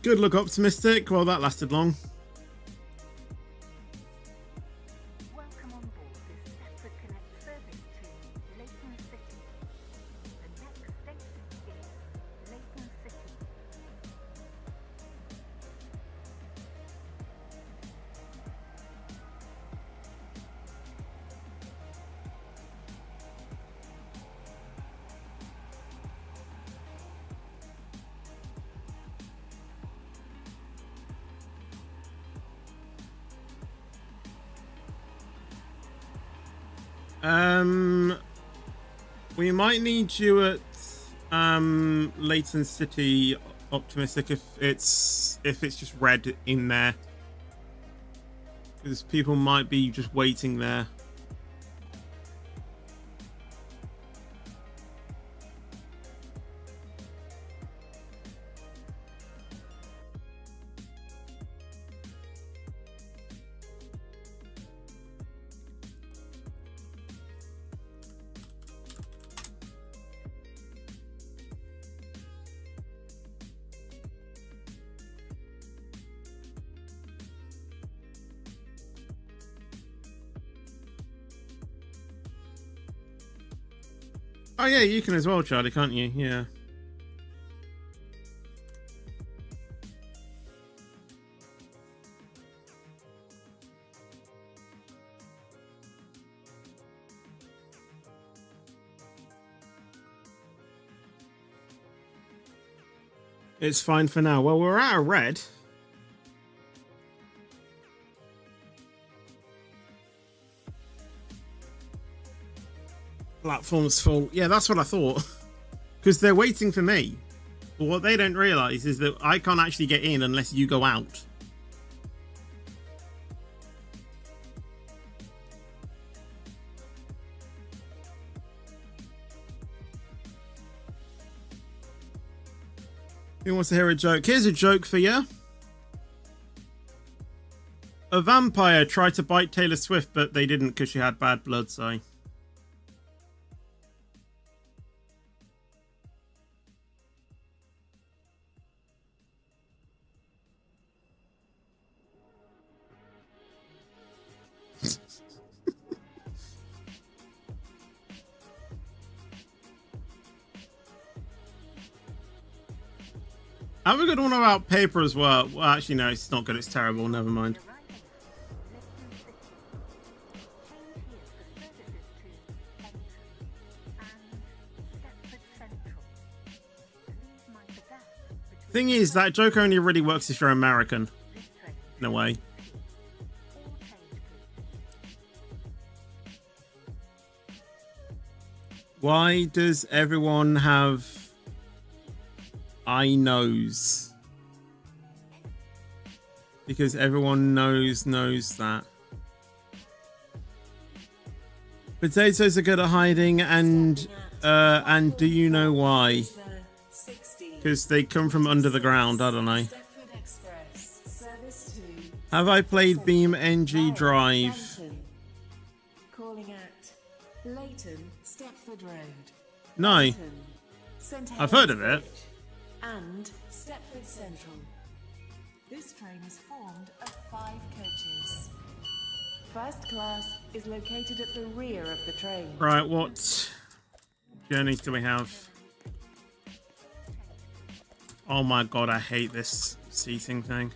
Speaker 2: Good luck, optimistic. Well, that lasted long.
Speaker 8: Welcome on board this separate connect service to Leighton City. The next station is Leighton
Speaker 2: We might need you at Leighton City, Optimistic, if it's just red in there, because people might be just waiting there. Oh yeah, you can as well, Charlie, can't you? Yeah. It's fine for now. Well, we're out of red. Platform's full. Yeah, that's what I thought. Because they're waiting for me. But what they don't realise is that I can't actually get in unless you go out. Who wants to hear a joke? Here's a joke for you. A vampire tried to bite Taylor Swift, but they didn't because she had bad blood, so... Have a good one about paper as well. Well, actually, no, it's not good. It's terrible. Never mind. Thing is, that joke only really works if you're American. In a way. Why does everyone have eye nose? Because everyone knows that. Potatoes are good at hiding, and do you know why? Because they come from under the ground. I don't know. Have I played Beam NG Drive?
Speaker 5: Calling at Leighton, Stepford Road.
Speaker 2: No. I've heard of it.
Speaker 5: And Stepford Central. This train is formed of 5 coaches. First class is located at the rear of the train.
Speaker 2: Right, what journeys do we have? Oh my god, I hate this seating thing.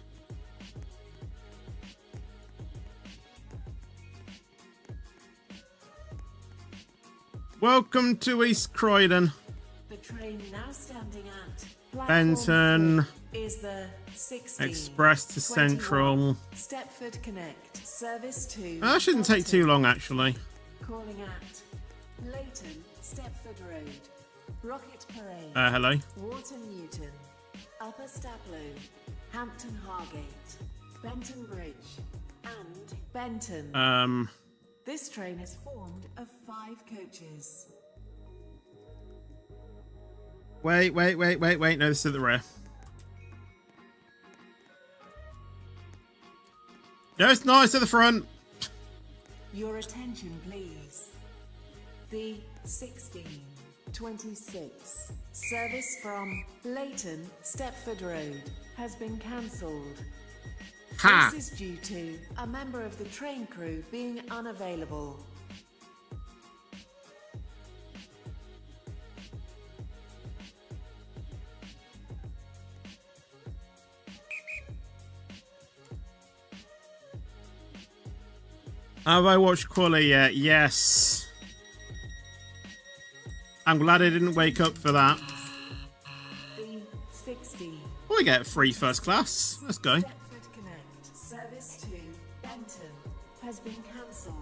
Speaker 2: Welcome to East Croydon.
Speaker 5: The train now standing at
Speaker 2: Banter
Speaker 5: is the 16,
Speaker 2: Express to
Speaker 5: 21,
Speaker 2: Central.
Speaker 5: Stepford Connect, service to
Speaker 2: That shouldn't take too long, actually.
Speaker 5: Calling at Leighton, Stepford Road, Rocket Parade,
Speaker 2: Hello.
Speaker 5: Wharton Newton, Upper Staplow, Hampton Hargate, Benton Bridge, and Benton. This train is formed of 5 coaches.
Speaker 2: Wait. No, this is at the rear. No, it's nice at the front.
Speaker 5: Your attention, please. The 1626 service from Leighton, Stepford Road has been cancelled.
Speaker 2: Ha!
Speaker 5: This is due to a member of the train crew being unavailable.
Speaker 2: Have I watched Quali yet? Yes. I'm glad I didn't wake up for that.
Speaker 5: The 16.
Speaker 2: We get free first class. Let's go.
Speaker 5: Stepford Connect service to Benton has been cancelled.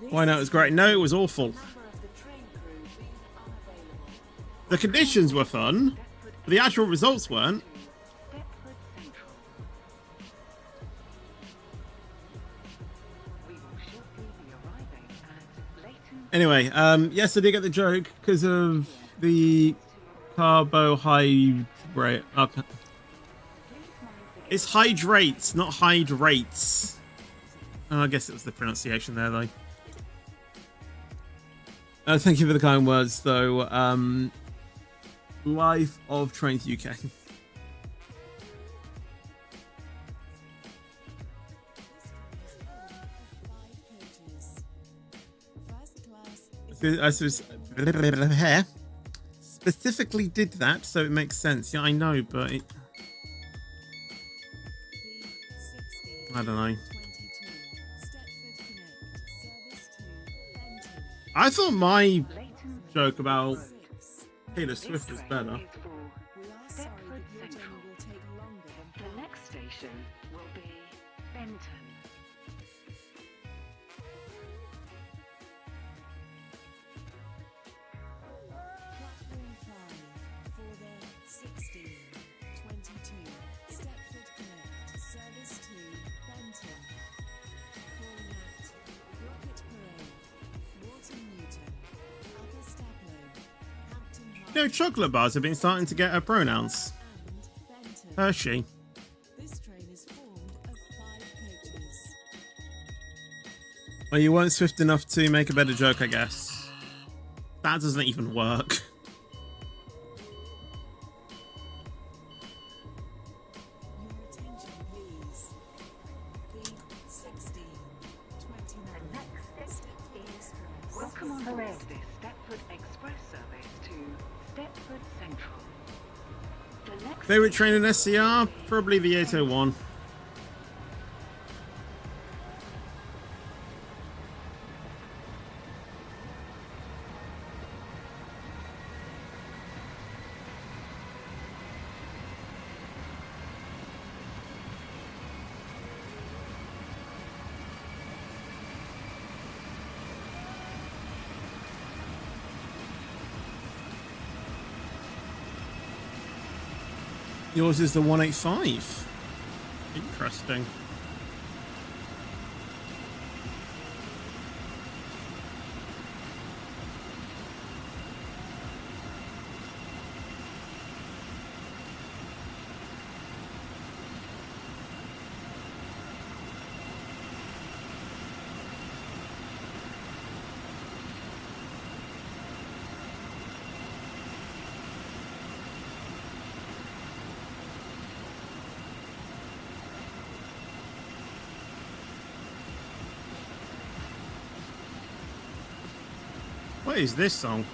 Speaker 2: Why no, it was great. No, it was awful.
Speaker 5: Number of the train crew being unavailable.
Speaker 2: The conditions were fun, but the actual results weren't.
Speaker 3: Deptford Central. We will shortly be arriving at Leighton.
Speaker 2: Anyway, yes, I did get the joke because of the carbohydrate. It's hydrates, not hydrates. Oh, I guess it was the pronunciation there, though. Thank you for the kind words, though. Life of Trains UK. I specifically did that, so it makes sense. Yeah, I know, but it, I don't know. I thought my joke about Taylor Swift was better.
Speaker 3: Deptford Central. The next station will be Banter.
Speaker 5: Platform 5 for the 1622 Stepford Connect Service to Benton. Calling at Rocket Parade, Walton Newton, Upper Staplow, Hampton High,
Speaker 2: You know, chocolate bars have been starting to get her pronouns.
Speaker 5: and Benton.
Speaker 2: Hershey.
Speaker 5: This train is formed of 5 coaches.
Speaker 2: Well, you weren't swift enough to make a better joke, I guess. That doesn't even work.
Speaker 5: Your attention, please. The 1629 Stepford Express.
Speaker 3: Welcome on board this Deptford Express service to Deptford Central. The next
Speaker 2: Favorite train in
Speaker 3: station
Speaker 2: SCR?
Speaker 3: will be
Speaker 2: Probably the 801. Yours is the 185. Interesting. What is this song?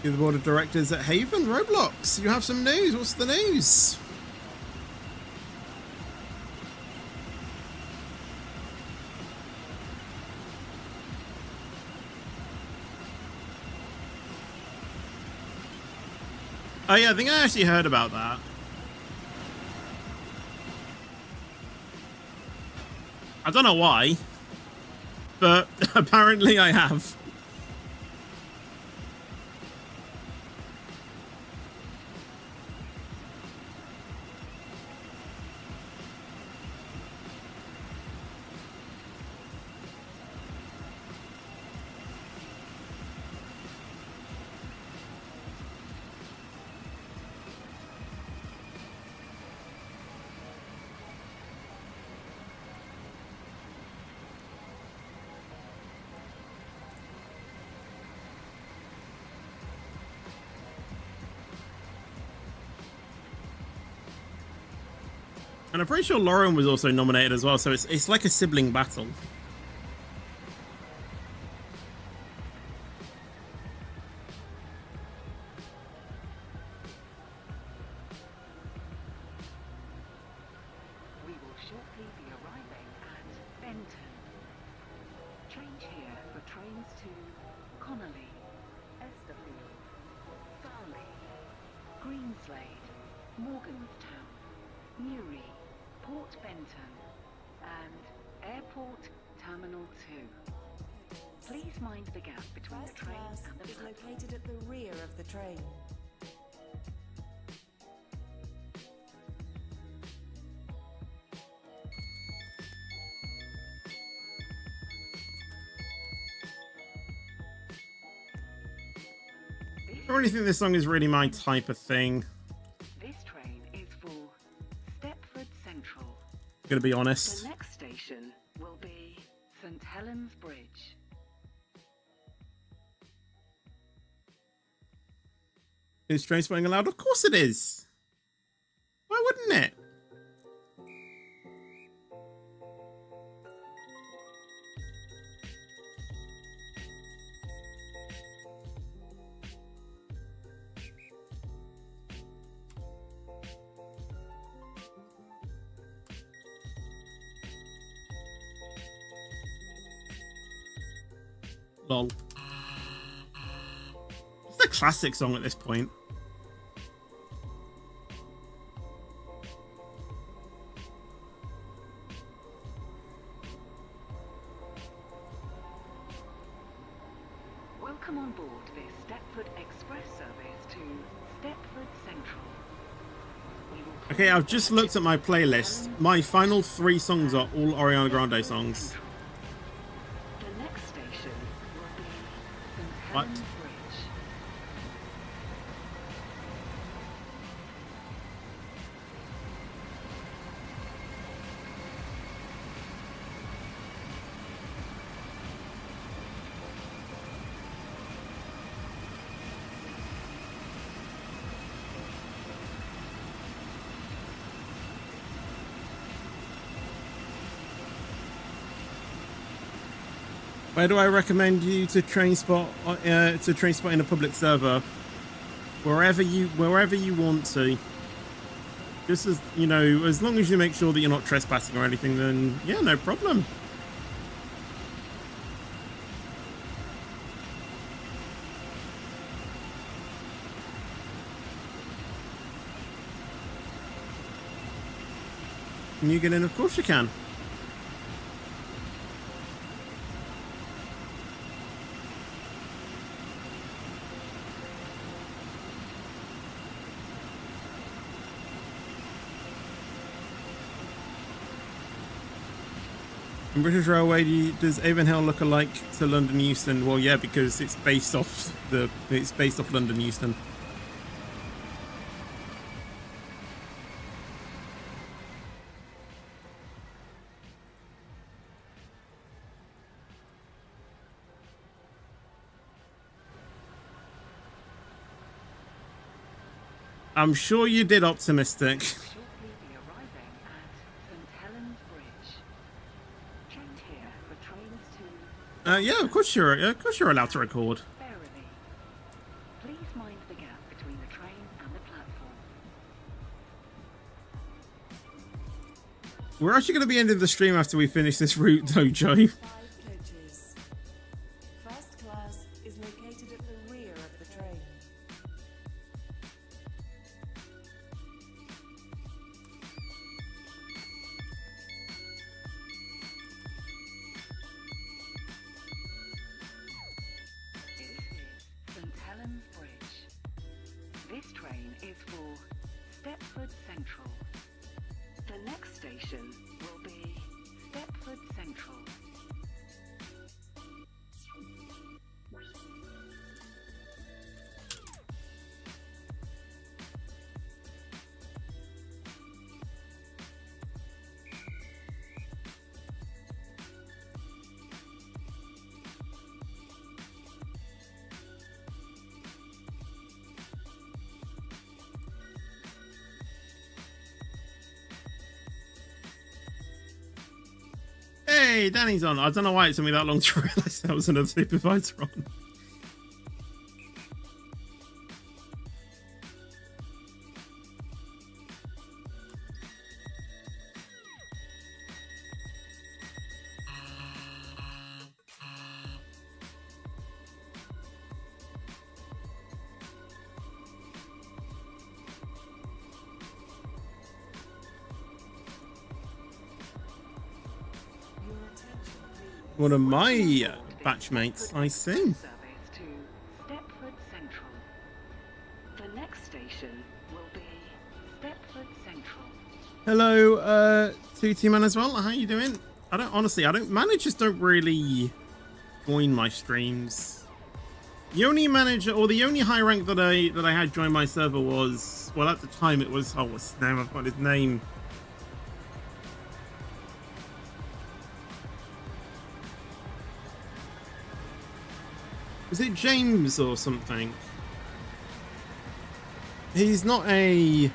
Speaker 2: You're the board of directors at Haven Roblox. You have some news. What's the news? Oh yeah, I think I actually heard about that. I don't know why, but apparently I have. And I'm pretty sure Lauren was also nominated as well, so it's like a sibling battle.
Speaker 3: Benton. Change here for trains to Connolly, Esterfield, Farley, Greenslade, Morganstown, Newry, Port Benton, and Airport Terminal 2. Please mind the gap between the
Speaker 5: First
Speaker 3: train
Speaker 5: class
Speaker 3: and the
Speaker 5: is
Speaker 3: platform.
Speaker 5: located at the rear of the train.
Speaker 2: I don't really think this song is really my type of thing.
Speaker 3: This train is for Stepford Central.
Speaker 2: I'm gonna be honest.
Speaker 3: The next station will be St Helens Bridge.
Speaker 2: Is train spotting allowed? Of course it is. Why wouldn't it? Lol. It's a classic song at this point.
Speaker 3: Welcome on board this Stepford Express service to Stepford Central. We will
Speaker 2: Okay, I've just looked at my playlist. My final 3 songs are all Ariana Grande songs.
Speaker 3: The next station will be St
Speaker 2: What?
Speaker 3: Helens Bridge.
Speaker 2: Where do I recommend you to train spot in a public server? Wherever you want to. Just as you know, as long as you make sure that you're not trespassing or anything, then yeah, no problem. Can you get in? Of course you can. In British Railway, does Avonhill look alike to London Euston? Well, yeah, because it's based off London Euston. I'm sure you did, optimistic.
Speaker 3: Shortly be arriving at St Helens Bridge. Change here for trains to
Speaker 2: Yeah, of course you're allowed to record.
Speaker 3: Verily. Please mind the gap between the train and the platform.
Speaker 2: We're actually going to be ending the stream after we finish this route, though, Joe.
Speaker 5: 5 coaches. First class is located at the rear of the train.
Speaker 3: This is St Helens Bridge. This train is for Stepford Central. The next station will be Stepford Central.
Speaker 2: Hey, Danny's on. I don't know why it took me that long to realise that was another supervisor on. One of my
Speaker 3: Welcome aboard
Speaker 2: batchmates,
Speaker 3: Stepford
Speaker 2: I
Speaker 3: Express
Speaker 2: see.
Speaker 3: Service to Stepford Central. The next station will be Stepford Central.
Speaker 2: Hello, Tootie Man as well. How you doing? Managers don't really join my streams. The only manager, or the only high rank that I had join my server was, well, at the time it was, oh, what's his name? I've got his name. Was it James or something? He's not a...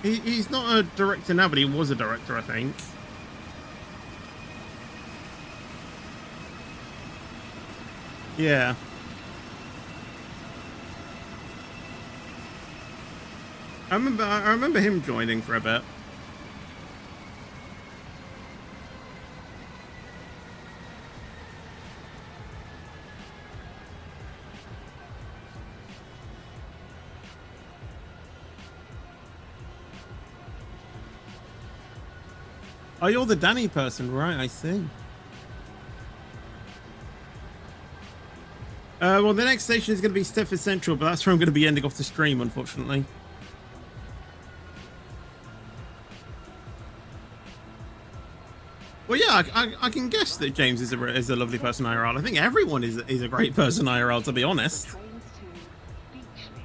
Speaker 2: He's not a director now, but he was a director, I think. Yeah. I remember him joining for a bit. Oh, you're the Danny person, right? I see. Well, the next station is going to be Stepford Central, but that's where I'm going to be ending off the stream, unfortunately. Well, yeah, I can guess that James is a lovely person IRL. I think everyone is a great person IRL, to be honest.
Speaker 3: Trains to Beachley,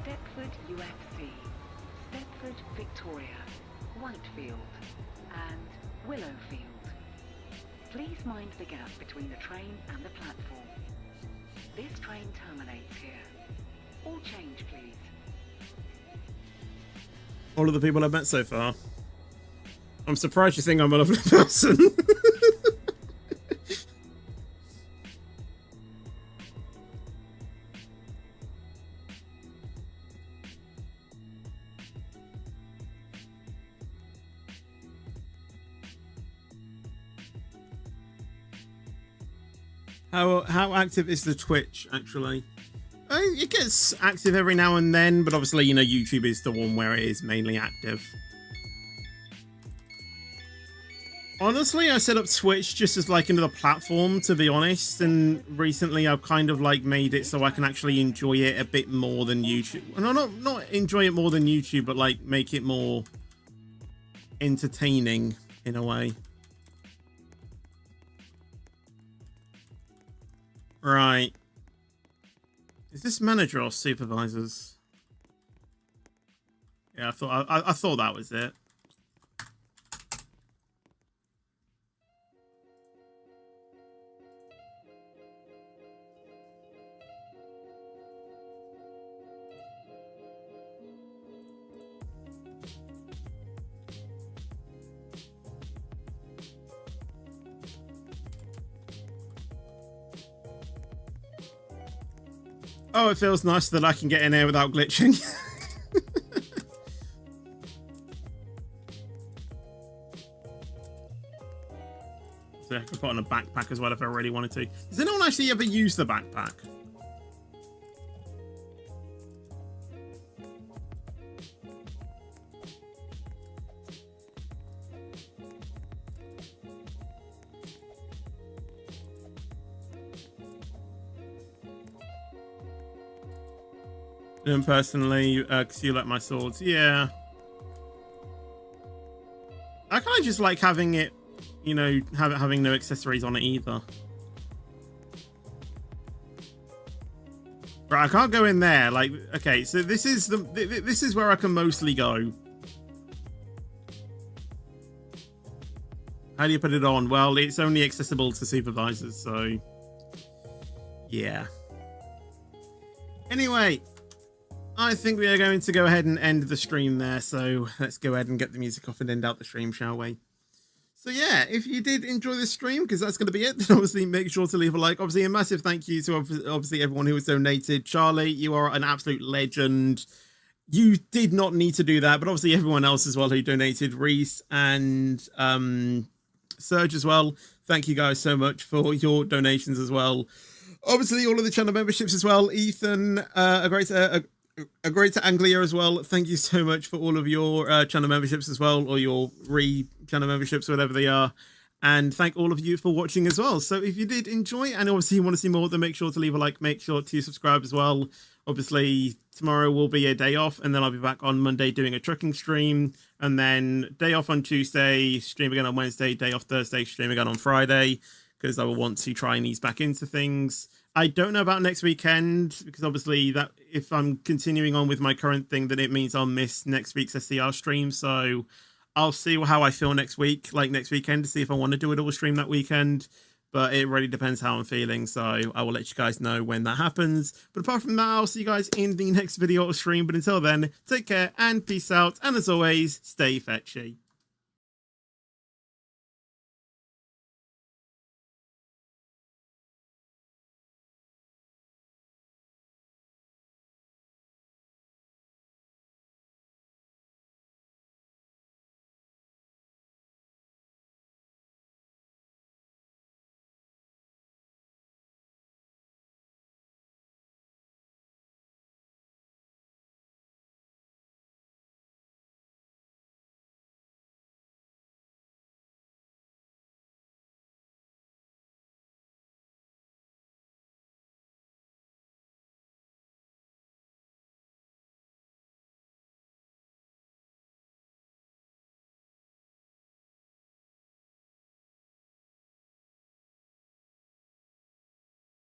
Speaker 3: Stepford UFC, Stepford Victoria, Whitefield, and Willowfield. Please mind the gap between the train and the platform. This train terminates here. All change, please.
Speaker 2: All of the people I've met so far. I'm surprised you think I'm a lovely person. How active is the Twitch, actually? It gets active every now and then, but obviously, you know, YouTube is the one where it is mainly active. Honestly, I set up Twitch just as like another platform, to be honest, and recently I've kind of like made it so I can actually enjoy it a bit more than YouTube. No, not enjoy it more than YouTube, but like make it more entertaining in a way. Right. Is this manager or supervisors? Yeah, I thought that was it. Oh, it feels nice that I can get in here without glitching. So I can put on a backpack as well if I really wanted to. Does anyone actually ever use the backpack? And personally, because you like my swords, yeah. I kind of just like having it, you know, having no accessories on it either. Right, I can't go in there. Like, okay, so this is where I can mostly go. How do you put it on? Well, it's only accessible to supervisors, so yeah. Anyway, I think we are going to go ahead and end the stream there. So let's go ahead and get the music off and end out the stream, shall we? So yeah, if you did enjoy this stream, because that's going to be it, then obviously make sure to leave a like. Obviously, a massive thank you to obviously everyone who has donated. Charlie, you are an absolute legend. You did not need to do that, but obviously everyone else as well who donated. Reese and Serge as well. Thank you guys so much for your donations as well. Obviously, all of the channel memberships as well. Ethan, a Great to Anglia as well. Thank you so much for all of your channel memberships as well, or your channel memberships, whatever they are. And thank all of you for watching as well. So if you did enjoy and obviously you want to see more, then make sure to leave a like, make sure to subscribe as well. Obviously, tomorrow will be a day off, and then I'll be back on Monday doing a trucking stream, and then day off on Tuesday, stream again on Wednesday, day off Thursday, stream again on Friday, because I will want to try and ease back into things. I don't know about next weekend, because obviously that if I'm continuing on with my current thing, then it means I'll miss next week's SCR stream. So I'll see how I feel next week, like next weekend, to see if I want to do a double stream that weekend. But it really depends how I'm feeling. So I will let you guys know when that happens. But apart from that, I'll see you guys in the next video or stream. But until then, take care and peace out. And as always, stay fetchy.